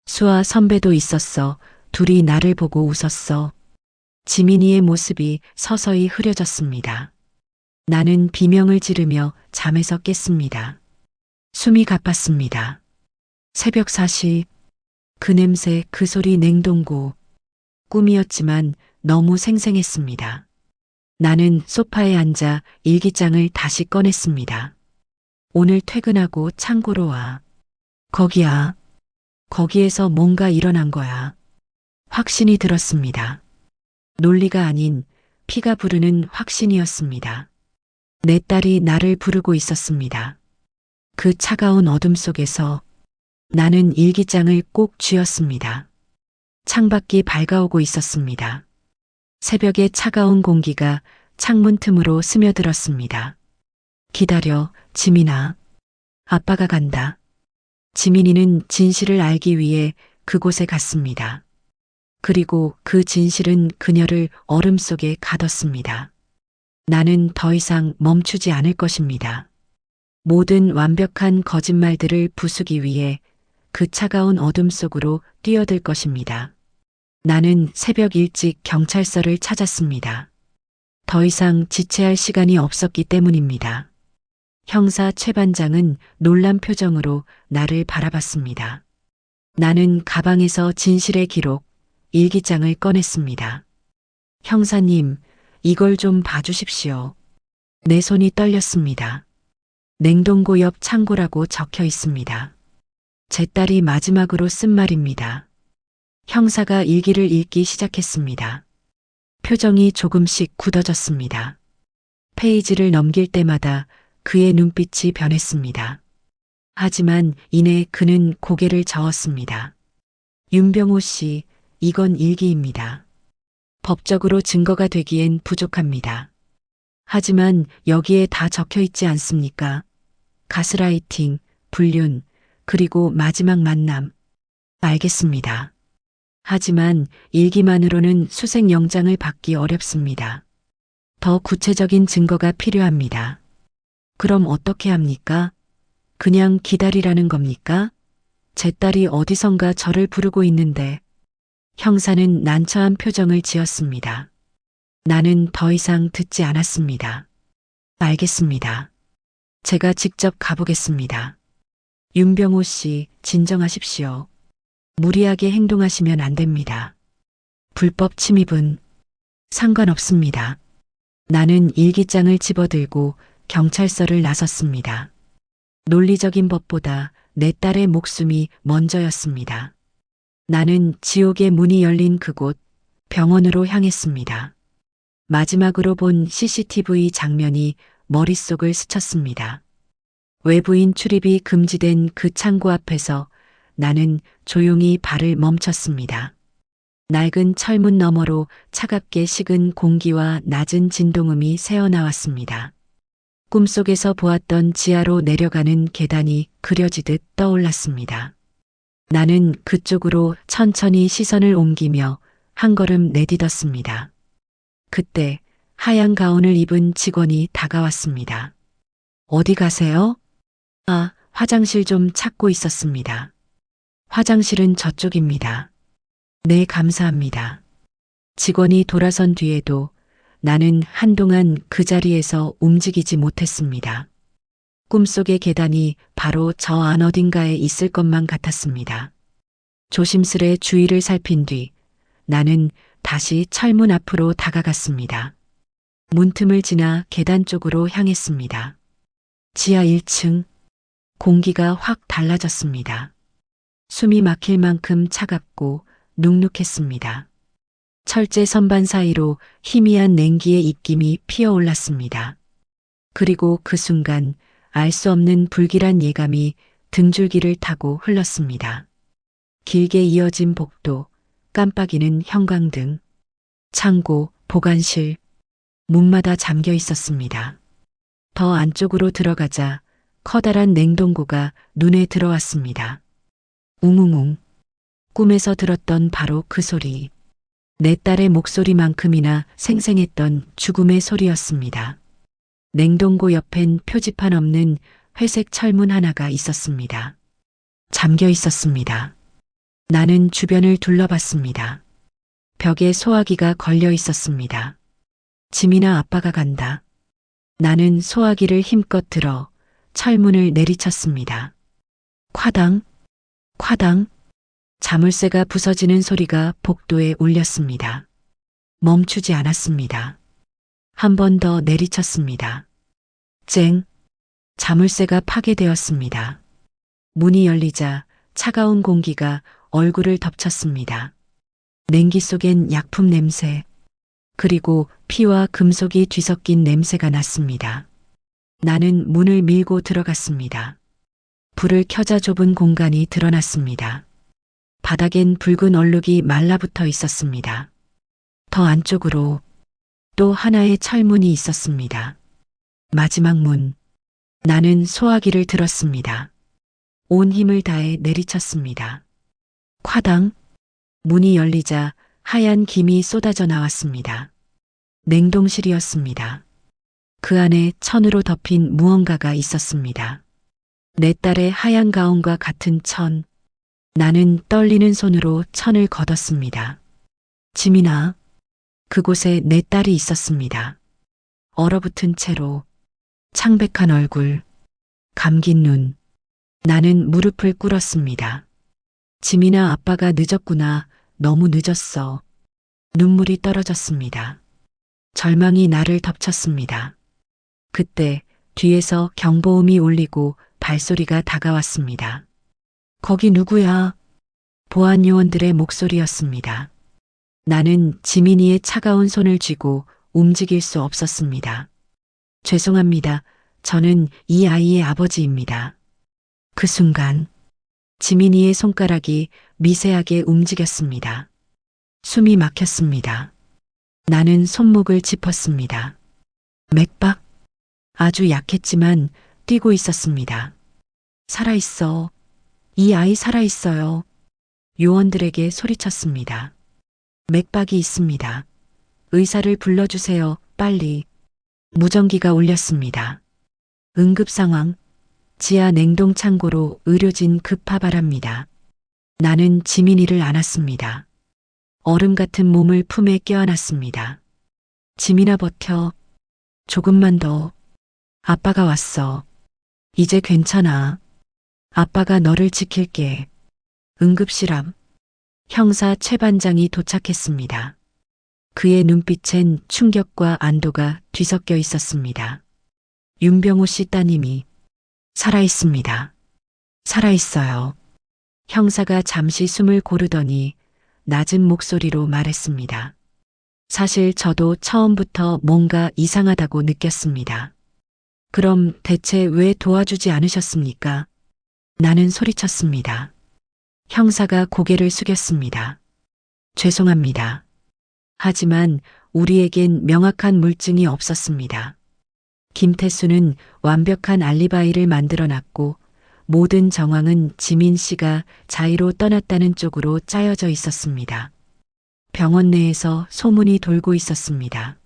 수아 선배도 있었어. 둘이 나를 보고 웃었어. 지민이의 모습이 서서히 흐려졌습니다. 나는 비명을 지르며 잠에서 깼습니다. 숨이 가팠습니다. 새벽 4시, 그 냄새, 그 소리, 냉동고. 꿈이었지만 너무 생생했습니다. 나는 소파에 앉아 일기장을 다시 꺼냈습니다. 오늘 퇴근하고 창고로 와. 거기야. 거기에서 뭔가 일어난 거야. 확신이 들었습니다. 논리가 아닌 피가 부르는 확신이었습니다. 내 딸이 나를 부르고 있었습니다. 그 차가운 어둠 속에서 나는 일기장을 꼭 쥐었습니다. 창밖이 밝아오고 있었습니다. 새벽의 차가운 공기가 창문 틈으로 스며들었습니다. 기다려, 지민아. 아빠가 간다. 지민이는 진실을 알기 위해 그곳에 갔습니다. 그리고 그 진실은 그녀를 얼음 속에 가뒀습니다. 나는 더 이상 멈추지 않을 것입니다. 모든 완벽한 거짓말들을 부수기 위해 그 차가운 어둠 속으로 뛰어들 것입니다. 나는 새벽 일찍 경찰서를 찾았습니다. 더 이상 지체할 시간이 없었기 때문입니다. 형사 최 반장은 놀란 표정으로 나를 바라봤습니다. 나는 가방에서 진실의 기록, 일기장을 꺼냈습니다. 형사님, 이걸 좀 봐주십시오. 내 손이 떨렸습니다. 냉동고 옆 창고라고 적혀 있습니다. 제 딸이 마지막으로 쓴 말입니다. 형사가 일기를 읽기 시작했습니다. 표정이 조금씩 굳어졌습니다. 페이지를 넘길 때마다 그의 눈빛이 변했습니다. 하지만 이내 그는 고개를 저었습니다. 윤병호 씨, 이건 일기입니다. 법적으로 증거가 되기엔 부족합니다. 하지만 여기에 다 적혀 있지 않습니까? 가스라이팅, 불륜, 그리고 마지막 만남. 알겠습니다. 하지만 일기만으로는 수색영장을 받기 어렵습니다. 더 구체적인 증거가 필요합니다. 그럼 어떻게 합니까? 그냥 기다리라는 겁니까? 제 딸이 어디선가 저를 부르고 있는데. 형사는 난처한 표정을 지었습니다. 나는 더 이상 듣지 않았습니다. 알겠습니다. 제가 직접 가보겠습니다. 윤병호 씨, 진정하십시오. 무리하게 행동하시면 안 됩니다. 불법 침입은 상관없습니다. 나는 일기장을 집어들고 경찰서를 나섰습니다. 논리적인 법보다 내 딸의 목숨이 먼저였습니다. 나는 지옥의 문이 열린 그곳 병원으로 향했습니다. 마지막으로 본 CCTV 장면이 머릿속을 스쳤습니다. 외부인 출입이 금지된 그 창고 앞에서 나는 조용히 발을 멈췄습니다. 낡은 철문 너머로 차갑게 식은 공기와 낮은 진동음이 새어나왔습니다. 꿈속에서 보았던 지하로 내려가는 계단이 그려지듯 떠올랐습니다. 나는 그쪽으로 천천히 시선을 옮기며 한 걸음 내딛었습니다. 그때 하얀 가운을 입은 직원이 다가왔습니다. 어디 가세요? 아, 화장실 좀 찾고 있었습니다. 화장실은 저쪽입니다. 네, 감사합니다. 직원이 돌아선 뒤에도 나는 한동안 그 자리에서 움직이지 못했습니다. 꿈속의 계단이 바로 저 안 어딘가에 있을 것만 같았습니다. 조심스레 주위를 살핀 뒤 나는 다시 철문 앞으로 다가갔습니다. 문틈을 지나 계단 쪽으로 향했습니다. 지하 1층. 공기가 확 달라졌습니다. 숨이 막힐 만큼 차갑고 눅눅했습니다. 철제 선반 사이로 희미한 냉기의 입김이 피어올랐습니다. 그리고 그 순간 알 수 없는 불길한 예감이 등줄기를 타고 흘렀습니다. 길게 이어진 복도, 깜빡이는 형광등, 창고, 보관실, 문마다 잠겨 있었습니다. 더 안쪽으로 들어가자 커다란 냉동고가 눈에 들어왔습니다. 웅웅웅. 꿈에서 들었던 바로 그 소리. 내 딸의 목소리만큼이나 생생했던 죽음의 소리였습니다. 냉동고 옆엔 표지판 없는 회색 철문 하나가 있었습니다. 잠겨 있었습니다. 나는 주변을 둘러봤습니다. 벽에 소화기가 걸려 있었습니다. 지민아, 아빠가 간다. 나는 소화기를 힘껏 들어 철문을 내리쳤습니다. 콰당, 콰당. 자물쇠가 부서지는 소리가 복도에 울렸습니다. 멈추지 않았습니다. 한 번 더 내리쳤습니다. 쨍. 자물쇠가 파괴되었습니다. 문이 열리자 차가운 공기가 얼굴을 덮쳤습니다. 냉기 속엔 약품 냄새, 그리고 피와 금속이 뒤섞인 냄새가 났습니다. 나는 문을 밀고 들어갔습니다. 불을 켜자 좁은 공간이 드러났습니다. 바닥엔 붉은 얼룩이 말라붙어 있었습니다. 더 안쪽으로 또 하나의 철문이 있었습니다. 마지막 문. 나는 소화기를 들었습니다. 온 힘을 다해 내리쳤습니다. 콰당. 문이 열리자 하얀 김이 쏟아져 나왔습니다. 냉동실이었습니다. 그 안에 천으로 덮인 무언가가 있었습니다. 내 딸의 하얀 가운과 같은 천. 나는 떨리는 손으로 천을 걷었습니다. 지민아. 그곳에 내 딸이 있었습니다. 얼어붙은 채로, 창백한 얼굴, 감긴 눈. 나는 무릎을 꿇었습니다. 지민아, 아빠가 늦었구나. 너무 늦었어. 눈물이 떨어졌습니다. 절망이 나를 덮쳤습니다. 그때 뒤에서 경보음이 울리고 발소리가 다가왔습니다. 거기 누구야? 보안 요원들의 목소리였습니다. 나는 지민이의 차가운 손을 쥐고 움직일 수 없었습니다. 죄송합니다. 저는 이 아이의 아버지입니다. 그 순간 지민이의 손가락이 미세하게 움직였습니다. 숨이 막혔습니다. 나는 손목을 짚었습니다. 맥박? 아주 약했지만 뛰고 있었습니다. 살아있어. 이 아이 살아있어요. 요원들에게 소리쳤습니다. 맥박이 있습니다. 의사를 불러주세요. 빨리. 무전기가 울렸습니다. 응급 상황. 지하 냉동 창고로 의료진 급파바랍니다. 나는 지민이를 안았습니다. 얼음 같은 몸을 품에 껴안았습니다. 지민아, 버텨. 조금만 더. 아빠가 왔어. 이제 괜찮아. 아빠가 너를 지킬게. 응급실 앞. 형사 최 반장이 도착했습니다. 그의 눈빛엔 충격과 안도가 뒤섞여 있었습니다. 윤병호 씨 따님이 살아있습니다. 살아있어요. 형사가 잠시 숨을 고르더니 낮은 목소리로 말했습니다. 사실 저도 처음부터 뭔가 이상하다고 느꼈습니다. 그럼 대체 왜 도와주지 않으셨습니까? 나는 소리쳤습니다. 형사가 고개를 숙였습니다. 죄송합니다. 하지만 우리에겐 명확한 물증이 없었습니다. 김태수는 완벽한 알리바이를 만들어놨고 모든 정황은 지민 씨가 자의로 떠났다는 쪽으로 짜여져 있었습니다. 병원 내에서 소문이 돌고 있었습니다.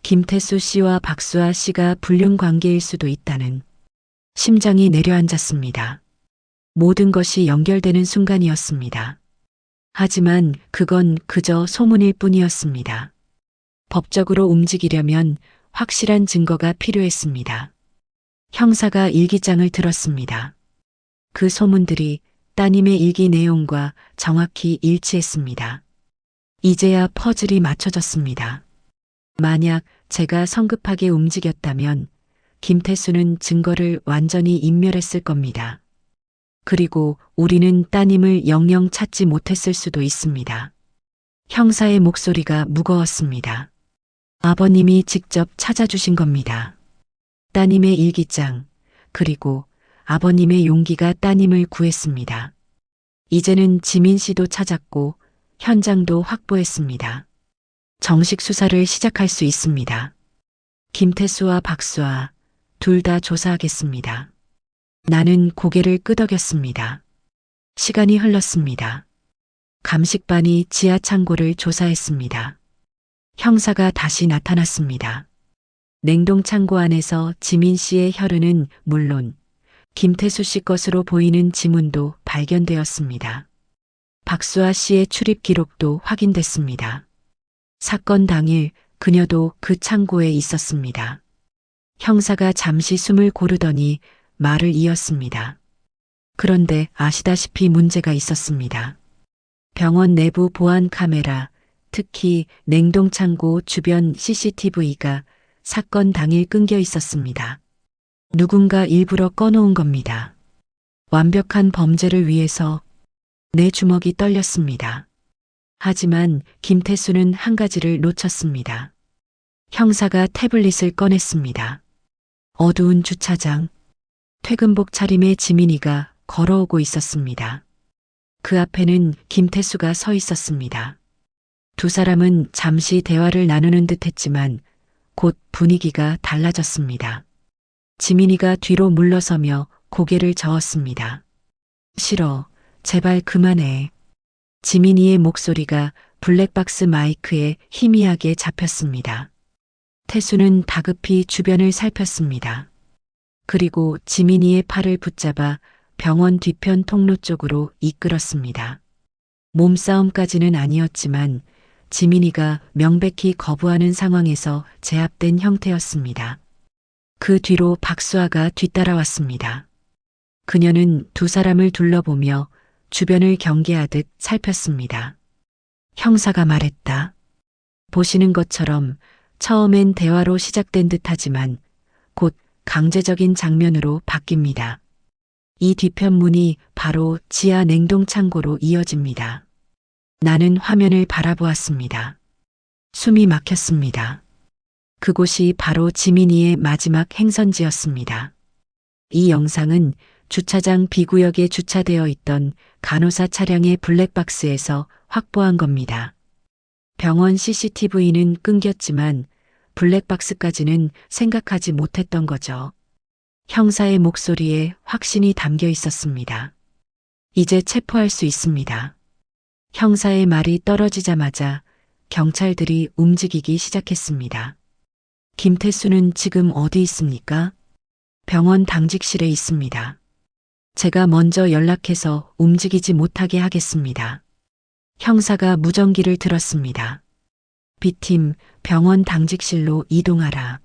김태수 씨와 박수아 씨가 불륜 관계일 수도 있다는. 심장이 내려앉았습니다. 모든 것이 연결되는 순간이었습니다. 하지만 그건 그저 소문일 뿐이었습니다. 법적으로 움직이려면 확실한 증거가 필요했습니다. 형사가 일기장을 들었습니다. 그 소문들이 따님의 일기 내용과 정확히 일치했습니다. 이제야 퍼즐이 맞춰졌습니다. 만약 제가 성급하게 움직였다면 김태수는 증거를 완전히 인멸했을 겁니다. 그리고 우리는 따님을 영영 찾지 못했을 수도 있습니다. 형사의 목소리가 무거웠습니다. 아버님이 직접 찾아주신 겁니다. 따님의 일기장, 그리고 아버님의 용기가 따님을 구했습니다. 이제는 지민 씨도 찾았고 현장도 확보했습니다. 정식 수사를 시작할 수 있습니다. 김태수와 박수아 둘 다 조사하겠습니다. 나는 고개를 끄덕였습니다. 시간이 흘렀습니다. 감식반이 지하 창고를 조사했습니다. 형사가 다시 나타났습니다. 냉동 창고 안에서 지민 씨의 혈흔은 물론 김태수 씨 것으로 보이는 지문도 발견되었습니다. 박수아 씨의 출입 기록도 확인됐습니다. 사건 당일 그녀도 그 창고에 있었습니다. 형사가 잠시 숨을 고르더니 말을 이었습니다. 그런데 아시다시피 문제가 있었습니다. 병원 내부 보안 카메라, 특히 냉동창고 주변 CCTV가 사건 당일 끊겨 있었습니다. 누군가 일부러 꺼놓은 겁니다. 완벽한 범죄를 위해서 내 주먹이 떨렸습니다. 하지만 김태수는 한 가지를 놓쳤습니다. 형사가 태블릿을 꺼냈습니다. 어두운 주차장, 퇴근복 차림의 지민이가 걸어오고 있었습니다. 그 앞에는 김태수가 서 있었습니다. 두 사람은 잠시 대화를 나누는 듯 했지만 곧 분위기가 달라졌습니다. 지민이가 뒤로 물러서며 고개를 저었습니다. 싫어, 제발 그만해. 지민이의 목소리가 블랙박스 마이크에 희미하게 잡혔습니다. 태수는 다급히 주변을 살폈습니다. 그리고 지민이의 팔을 붙잡아 병원 뒤편 통로 쪽으로 이끌었습니다. 몸싸움까지는 아니었지만 지민이가 명백히 거부하는 상황에서 제압된 형태였습니다. 그 뒤로 박수아가 뒤따라왔습니다. 그녀는 두 사람을 둘러보며 주변을 경계하듯 살폈습니다. 형사가 말했다. 보시는 것처럼 처음엔 대화로 시작된 듯하지만 곧 강제적인 장면으로 바뀝니다. 이 뒤편 문이 바로 지하 냉동 창고로 이어집니다. 나는 화면을 바라보았습니다. 숨이 막혔습니다. 그곳이 바로 지민이의 마지막 행선지였습니다. 이 영상은 주차장 B구역에 주차되어 있던 간호사 차량의 블랙박스에서 확보한 겁니다. 병원 CCTV는 끊겼지만 블랙박스까지는 생각하지 못했던 거죠. 형사의 목소리에 확신이 담겨 있었습니다. 이제 체포할 수 있습니다. 형사의 말이 떨어지자마자 경찰들이 움직이기 시작했습니다. 김태수는 지금 어디 있습니까? 병원 당직실에 있습니다. 제가 먼저 연락해서 움직이지 못하게 하겠습니다. 형사가 무전기를 들었습니다. B팀 병원 당직실로 이동하라.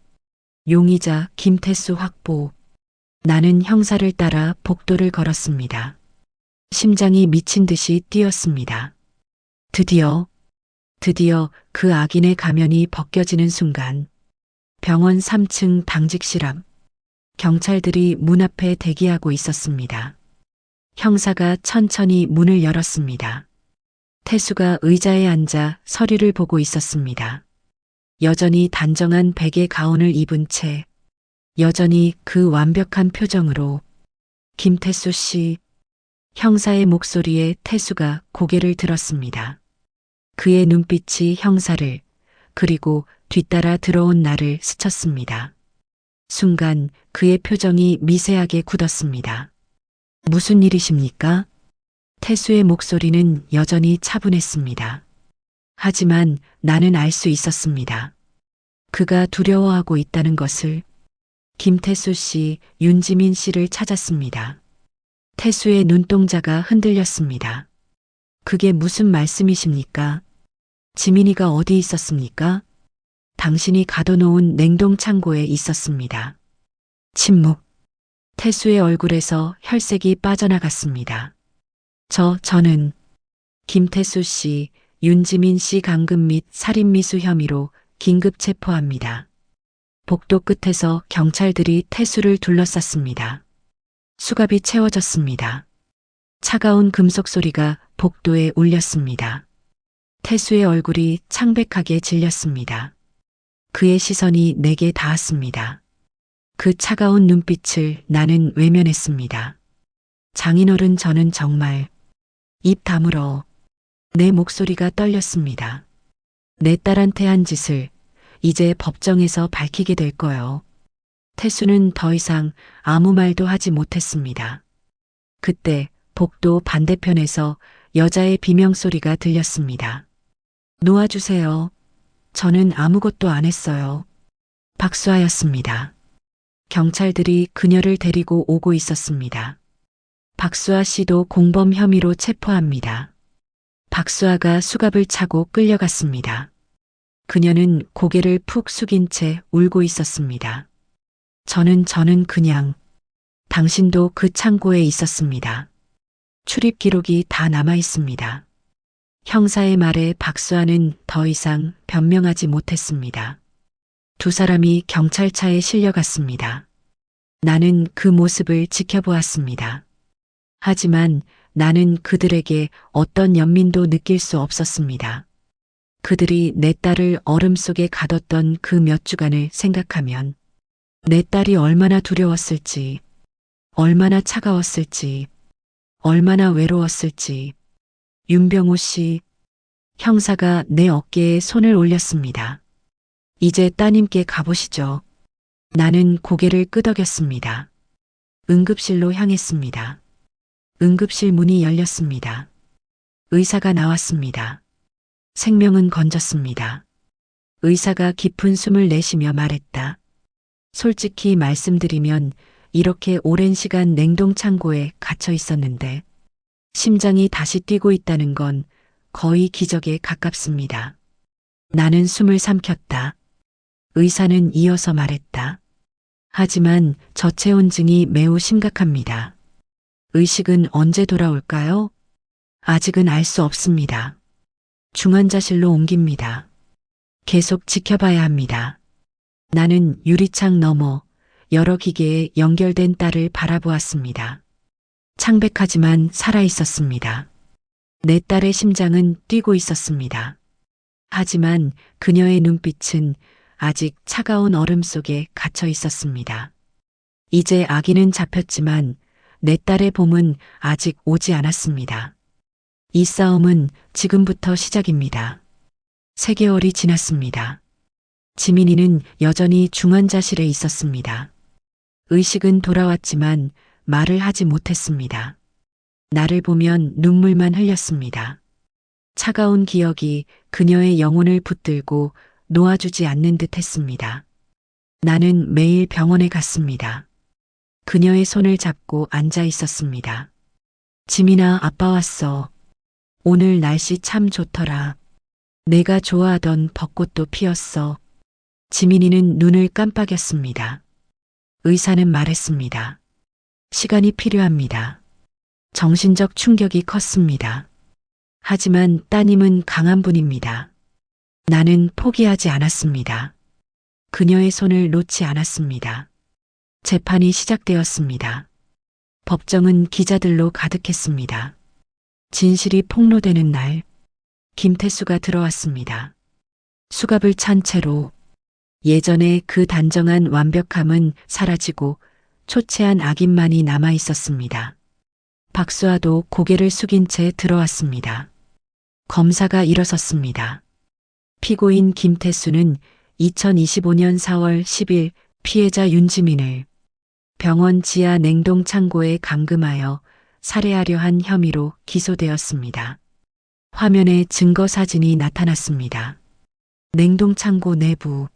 용의자 김태수 확보. 나는 형사를 따라 복도를 걸었습니다. 심장이 미친 듯이 뛰었습니다. 드디어 그 악인의 가면이 벗겨지는 순간 병원 3층 당직실 앞 경찰들이 문 앞에 대기하고 있었습니다. 형사가 천천히 문을 열었습니다. 태수가 의자에 앉아 서류를 보고 있었습니다. 여전히 단정한 베개 가운을 입은 채 여전히 그 완벽한 표정으로 김태수 씨. 형사의 목소리에 태수가 고개를 들었습니다. 그의 눈빛이 형사를 그리고 뒤따라 들어온 나를 스쳤습니다. 순간 그의 표정이 미세하게 굳었습니다. 무슨 일이십니까? 태수의 목소리는 여전히 차분했습니다. 하지만 나는 알 수 있었습니다. 그가 두려워하고 있다는 것을. 김태수 씨, 윤지민 씨를 찾았습니다. 태수의 눈동자가 흔들렸습니다. 그게 무슨 말씀이십니까? 지민이가 어디 있었습니까? 당신이 가둬놓은 냉동 창고에 있었습니다. 침묵. 태수의 얼굴에서 혈색이 빠져나갔습니다. 저는 김태수 씨, 윤지민 씨 강금 및 살인미수 혐의로 긴급 체포합니다. 복도 끝에서 경찰들이 태수를 둘러쌌습니다. 수갑이 채워졌습니다. 차가운 금속 소리가 복도에 울렸습니다. 태수의 얼굴이 창백하게 질렸습니다. 그의 시선이 내게 닿았습니다. 그 차가운 눈빛을 나는 외면했습니다. 장인어른, 저는 정말... 입 다물어. 내 목소리가 떨렸습니다. 내 딸한테 한 짓을 이제 법정에서 밝히게 될 거요. 태수는 더 이상 아무 말도 하지 못했습니다. 그때 복도 반대편에서 여자의 비명소리가 들렸습니다. 놓아주세요. 저는 아무것도 안 했어요. 박수아였습니다. 경찰들이 그녀를 데리고 오고 있었습니다. 박수아 씨도 공범 혐의로 체포합니다. 박수아가 수갑을 차고 끌려갔습니다. 그녀는 고개를 푹 숙인 채 울고 있었습니다. 저는 그냥... 당신도 그 창고에 있었습니다. 출입 기록이 다 남아 있습니다. 형사의 말에 박수아는 더 이상 변명하지 못했습니다. 두 사람이 경찰차에 실려갔습니다. 나는 그 모습을 지켜보았습니다. 하지만 나는 그들에게 어떤 연민도 느낄 수 없었습니다. 그들이 내 딸을 얼음 속에 가뒀던 그 몇 주간을 생각하면 내 딸이 얼마나 두려웠을지, 얼마나 차가웠을지, 얼마나 외로웠을지. 윤병호 씨, 형사가 내 어깨에 손을 올렸습니다. 이제 따님께 가보시죠. 나는 고개를 끄덕였습니다. 응급실로 향했습니다. 응급실 문이 열렸습니다. 의사가 나왔습니다. 생명은 건졌습니다. 의사가 깊은 숨을 내쉬며 말했다. 솔직히 말씀드리면 이렇게 오랜 시간 냉동창고에 갇혀 있었는데 심장이 다시 뛰고 있다는 건 거의 기적에 가깝습니다. 나는 숨을 삼켰다. 의사는 이어서 말했다. 하지만 저체온증이 매우 심각합니다. 의식은 언제 돌아올까요? 아직은 알 수 없습니다. 중환자실로 옮깁니다. 계속 지켜봐야 합니다. 나는 유리창 너머 여러 기계에 연결된 딸을 바라보았습니다. 창백하지만 살아있었습니다. 내 딸의 심장은 뛰고 있었습니다. 하지만 그녀의 눈빛은 아직 차가운 얼음 속에 갇혀 있었습니다. 이제 아기는 잡혔지만 내 딸의 봄은 아직 오지 않았습니다. 이 싸움은 지금부터 시작입니다. 3개월이 지났습니다. 지민이는 여전히 중환자실에 있었습니다. 의식은 돌아왔지만 말을 하지 못했습니다. 나를 보면 눈물만 흘렸습니다. 차가운 기억이 그녀의 영혼을 붙들고 놓아주지 않는 듯 했습니다. 나는 매일 병원에 갔습니다. 그녀의 손을 잡고 앉아 있었습니다. 지민아, 아빠 왔어. 오늘 날씨 참 좋더라. 내가 좋아하던 벚꽃도 피었어. 지민이는 눈을 깜빡였습니다. 의사는 말했습니다. 시간이 필요합니다. 정신적 충격이 컸습니다. 하지만 따님은 강한 분입니다. 나는 포기하지 않았습니다. 그녀의 손을 놓지 않았습니다. 재판이 시작되었습니다. 법정은 기자들로 가득했습니다. 진실이 폭로되는 날, 김태수가 들어왔습니다. 수갑을 찬 채로. 예전의 그 단정한 완벽함은 사라지고 초췌한 악인만이 남아 있었습니다. 박수아도 고개를 숙인 채 들어왔습니다. 검사가 일어섰습니다. 피고인 김태수는 2025년 4월 10일 피해자 윤지민을 병원 지하 냉동 창고에 감금하여 살해하려 한 혐의로 기소되었습니다. 화면에 증거 사진이 나타났습니다. 냉동 창고 내부,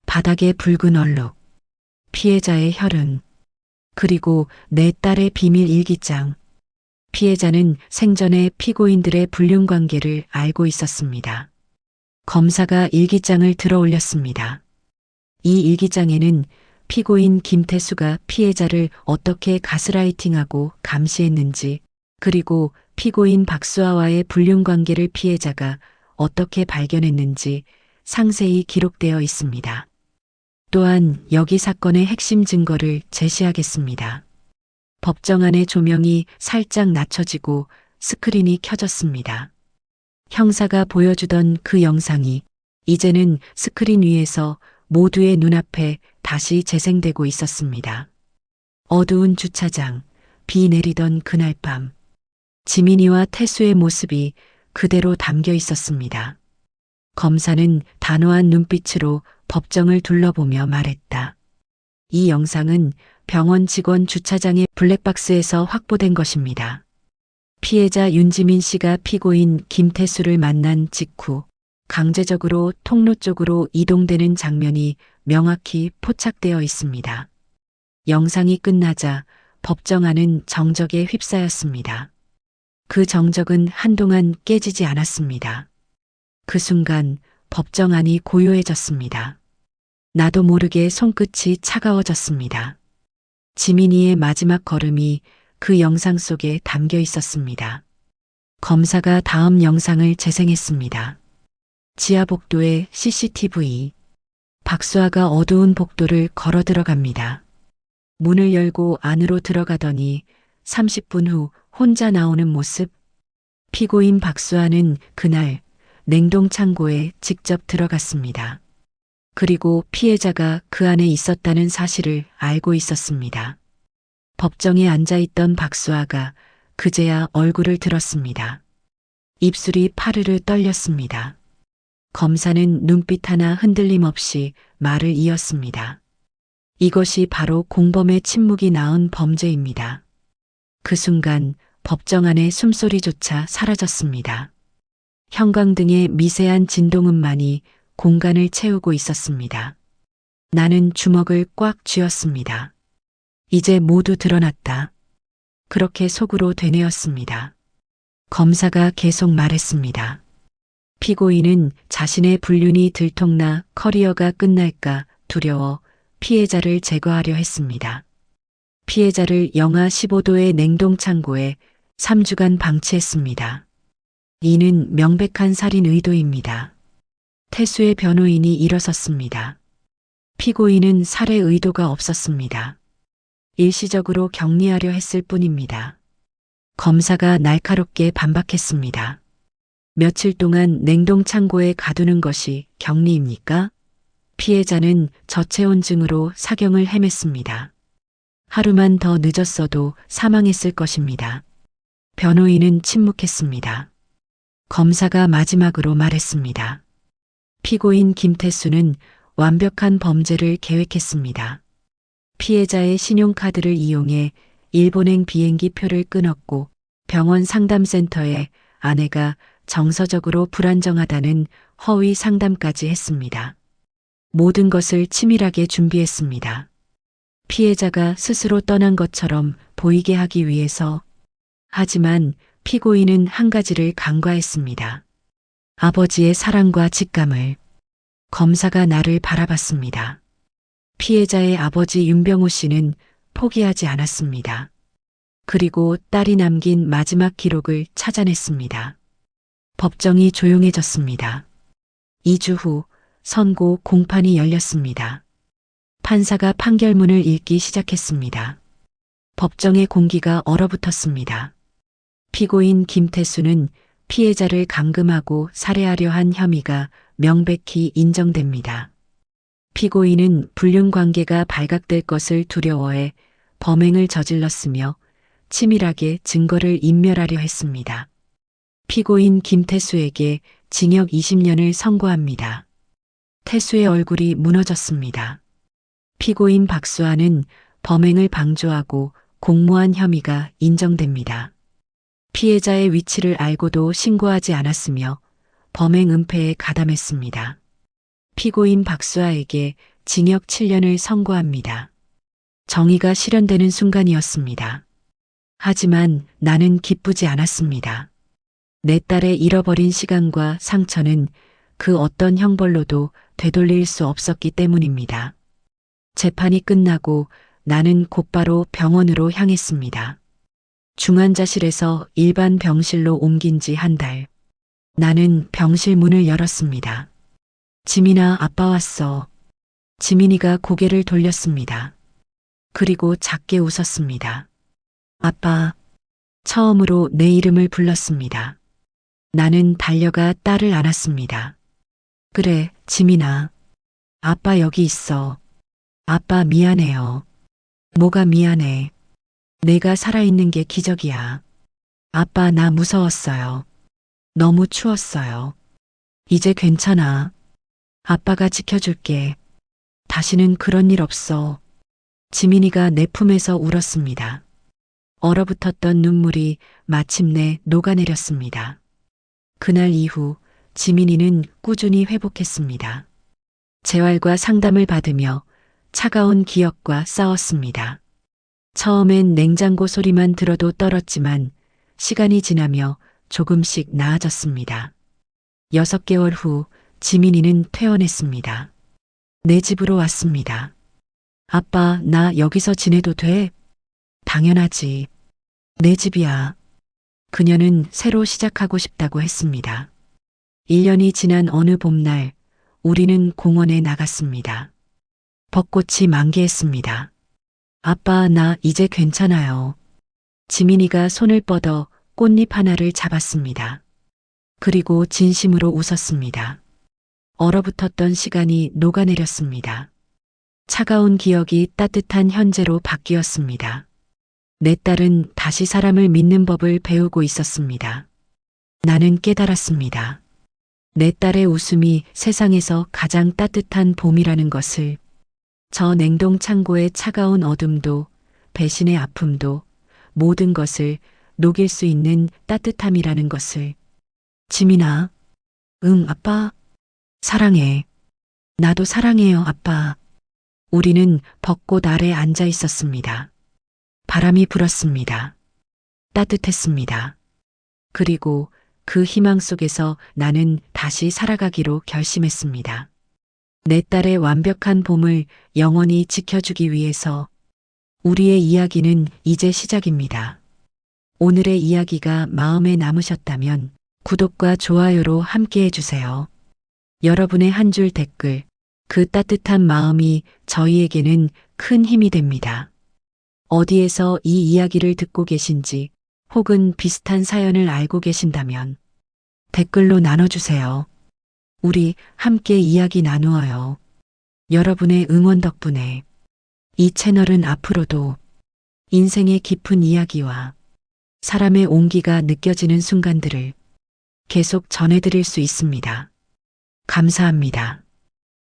바닥에 붉은 얼룩, 피해자의 혈흔, 그리고 내 딸의 비밀 일기장. 피해자는 생전에 피고인들의 불륜 관계를 알고 있었습니다. 검사가 일기장을 들어 올렸습니다. 이 일기장에는 피고인 김태수가 피해자를 어떻게 가스라이팅하고 감시했는지, 그리고 피고인 박수아와의 불륜 관계를 피해자가 어떻게 발견했는지 상세히 기록되어 있습니다. 또한 여기 사건의 핵심 증거를 제시하겠습니다. 법정 안의 조명이 살짝 낮춰지고 스크린이 켜졌습니다. 형사가 보여주던 그 영상이 이제는 스크린 위에서 모두의 눈앞에 다시 재생되고 있었습니다. 어두운 주차장, 비 내리던 그날 밤, 지민이와 태수의 모습이 그대로 담겨 있었습니다. 검사는 단호한 눈빛으로 법정을 둘러보며 말했다. 이 영상은 병원 직원 주차장의 블랙박스에서 확보된 것입니다. 피해자 윤지민 씨가 피고인 김태수를 만난 직후 강제적으로 통로 쪽으로 이동되는 장면이 명확히 포착되어 있습니다. 영상이 끝나자 법정 안은 정적에 휩싸였습니다. 그 정적은 한동안 깨지지 않았습니다. 그 순간 법정 안이 고요해졌습니다. 나도 모르게 손끝이 차가워졌습니다. 지민이의 마지막 걸음이 그 영상 속에 담겨 있었습니다. 검사가 다음 영상을 재생했습니다. 지하 복도의 CCTV. 박수아가 어두운 복도를 걸어 들어갑니다. 문을 열고 안으로 들어가더니 30분 후 혼자 나오는 모습. 피고인 박수아는 그날 냉동창고에 직접 들어갔습니다. 그리고 피해자가 그 안에 있었다는 사실을 알고 있었습니다. 법정에 앉아있던 박수아가 그제야 얼굴을 들었습니다. 입술이 파르르 떨렸습니다. 검사는 눈빛 하나 흔들림 없이 말을 이었습니다. 이것이 바로 공범의 침묵이 낳은 범죄입니다. 그 순간 법정 안의 숨소리조차 사라졌습니다. 형광등의 미세한 진동음만이 공간을 채우고 있었습니다. 나는 주먹을 꽉 쥐었습니다. 이제 모두 드러났다. 그렇게 속으로 되뇌었습니다. 검사가 계속 말했습니다. 피고인은 자신의 불륜이 들통나 커리어가 끝날까 두려워 피해자를 제거하려 했습니다. 피해자를 영하 15도의 냉동창고에 3주간 방치했습니다. 이는 명백한 살인 의도입니다. 태수의 변호인이 일어섰습니다. 피고인은 살해 의도가 없었습니다. 일시적으로 격리하려 했을 뿐입니다. 검사가 날카롭게 반박했습니다. 며칠 동안 냉동창고에 가두는 것이 격리입니까? 피해자는 저체온증으로 사경을 헤맸습니다. 하루만 더 늦었어도 사망했을 것입니다. 변호인은 침묵했습니다. 검사가 마지막으로 말했습니다. 피고인 김태수는 완벽한 범죄를 계획했습니다. 피해자의 신용카드를 이용해 일본행 비행기 표를 끊었고 병원 상담센터에 아내가 정서적으로 불안정하다는 허위 상담까지 했습니다. 모든 것을 치밀하게 준비했습니다. 피해자가 스스로 떠난 것처럼 보이게 하기 위해서. 하지만 피고인은 한 가지를 간과했습니다. 아버지의 사랑과 직감을. 검사가 나를 바라봤습니다. 피해자의 아버지 윤병호 씨는 포기하지 않았습니다. 그리고 딸이 남긴 마지막 기록을 찾아냈습니다. 법정이 조용해졌습니다. 2주 후 선고 공판이 열렸습니다. 판사가 판결문을 읽기 시작했습니다. 법정의 공기가 얼어붙었습니다. 피고인 김태수는 피해자를 감금하고 살해하려 한 혐의가 명백히 인정됩니다. 피고인은 불륜 관계가 발각될 것을 두려워해 범행을 저질렀으며 치밀하게 증거를 인멸하려 했습니다. 피고인 김태수에게 징역 20년을 선고합니다. 태수의 얼굴이 무너졌습니다. 피고인 박수아는 범행을 방조하고 공모한 혐의가 인정됩니다. 피해자의 위치를 알고도 신고하지 않았으며 범행 은폐에 가담했습니다. 피고인 박수아에게 징역 7년을 선고합니다. 정의가 실현되는 순간이었습니다. 하지만 나는 기쁘지 않았습니다. 내 딸의 잃어버린 시간과 상처는 그 어떤 형벌로도 되돌릴 수 없었기 때문입니다. 재판이 끝나고 나는 곧바로 병원으로 향했습니다. 중환자실에서 일반 병실로 옮긴 지 한 달. 나는 병실 문을 열었습니다. 지민아, 아빠 왔어. 지민이가 고개를 돌렸습니다. 그리고 작게 웃었습니다. 아빠, 처음으로 내 이름을 불렀습니다. 나는 달려가 딸을 안았습니다. 그래, 지민아. 아빠 여기 있어. 아빠 미안해요. 뭐가 미안해. 내가 살아있는 게 기적이야. 아빠 나 무서웠어요. 너무 추웠어요. 이제 괜찮아. 아빠가 지켜줄게. 다시는 그런 일 없어. 지민이가 내 품에서 울었습니다. 얼어붙었던 눈물이 마침내 녹아내렸습니다. 그날 이후 지민이는 꾸준히 회복했습니다. 재활과 상담을 받으며 차가운 기억과 싸웠습니다. 처음엔 냉장고 소리만 들어도 떨었지만 시간이 지나며 조금씩 나아졌습니다. 6개월 후 지민이는 퇴원했습니다. 내 집으로 왔습니다. 아빠, 나 여기서 지내도 돼? 당연하지. 내 집이야. 그녀는 새로 시작하고 싶다고 했습니다. 1년이 지난 어느 봄날, 우리는 공원에 나갔습니다. 벚꽃이 만개했습니다. 아빠, 나 이제 괜찮아요. 지민이가 손을 뻗어 꽃잎 하나를 잡았습니다. 그리고 진심으로 웃었습니다. 얼어붙었던 시간이 녹아내렸습니다. 차가운 기억이 따뜻한 현재로 바뀌었습니다. 내 딸은 다시 사람을 믿는 법을 배우고 있었습니다. 나는 깨달았습니다. 내 딸의 웃음이 세상에서 가장 따뜻한 봄이라는 것을, 저 냉동 창고의 차가운 어둠도, 배신의 아픔도, 모든 것을 녹일 수 있는 따뜻함이라는 것을. 지민아. 응, 아빠. 사랑해. 나도 사랑해요, 아빠. 우리는 벚꽃 아래 앉아 있었습니다. 바람이 불었습니다. 따뜻했습니다. 그리고 그 희망 속에서 나는 다시 살아가기로 결심했습니다. 내 딸의 완벽한 봄을 영원히 지켜주기 위해서. 우리의 이야기는 이제 시작입니다. 오늘의 이야기가 마음에 남으셨다면 구독과 좋아요로 함께 해주세요. 여러분의 한 줄 댓글, 그 따뜻한 마음이 저희에게는 큰 힘이 됩니다. 어디에서 이 이야기를 듣고 계신지 혹은 비슷한 사연을 알고 계신다면 댓글로 나눠주세요. 우리 함께 이야기 나누어요. 여러분의 응원 덕분에 이 채널은 앞으로도 인생의 깊은 이야기와 사람의 온기가 느껴지는 순간들을 계속 전해드릴 수 있습니다. 감사합니다.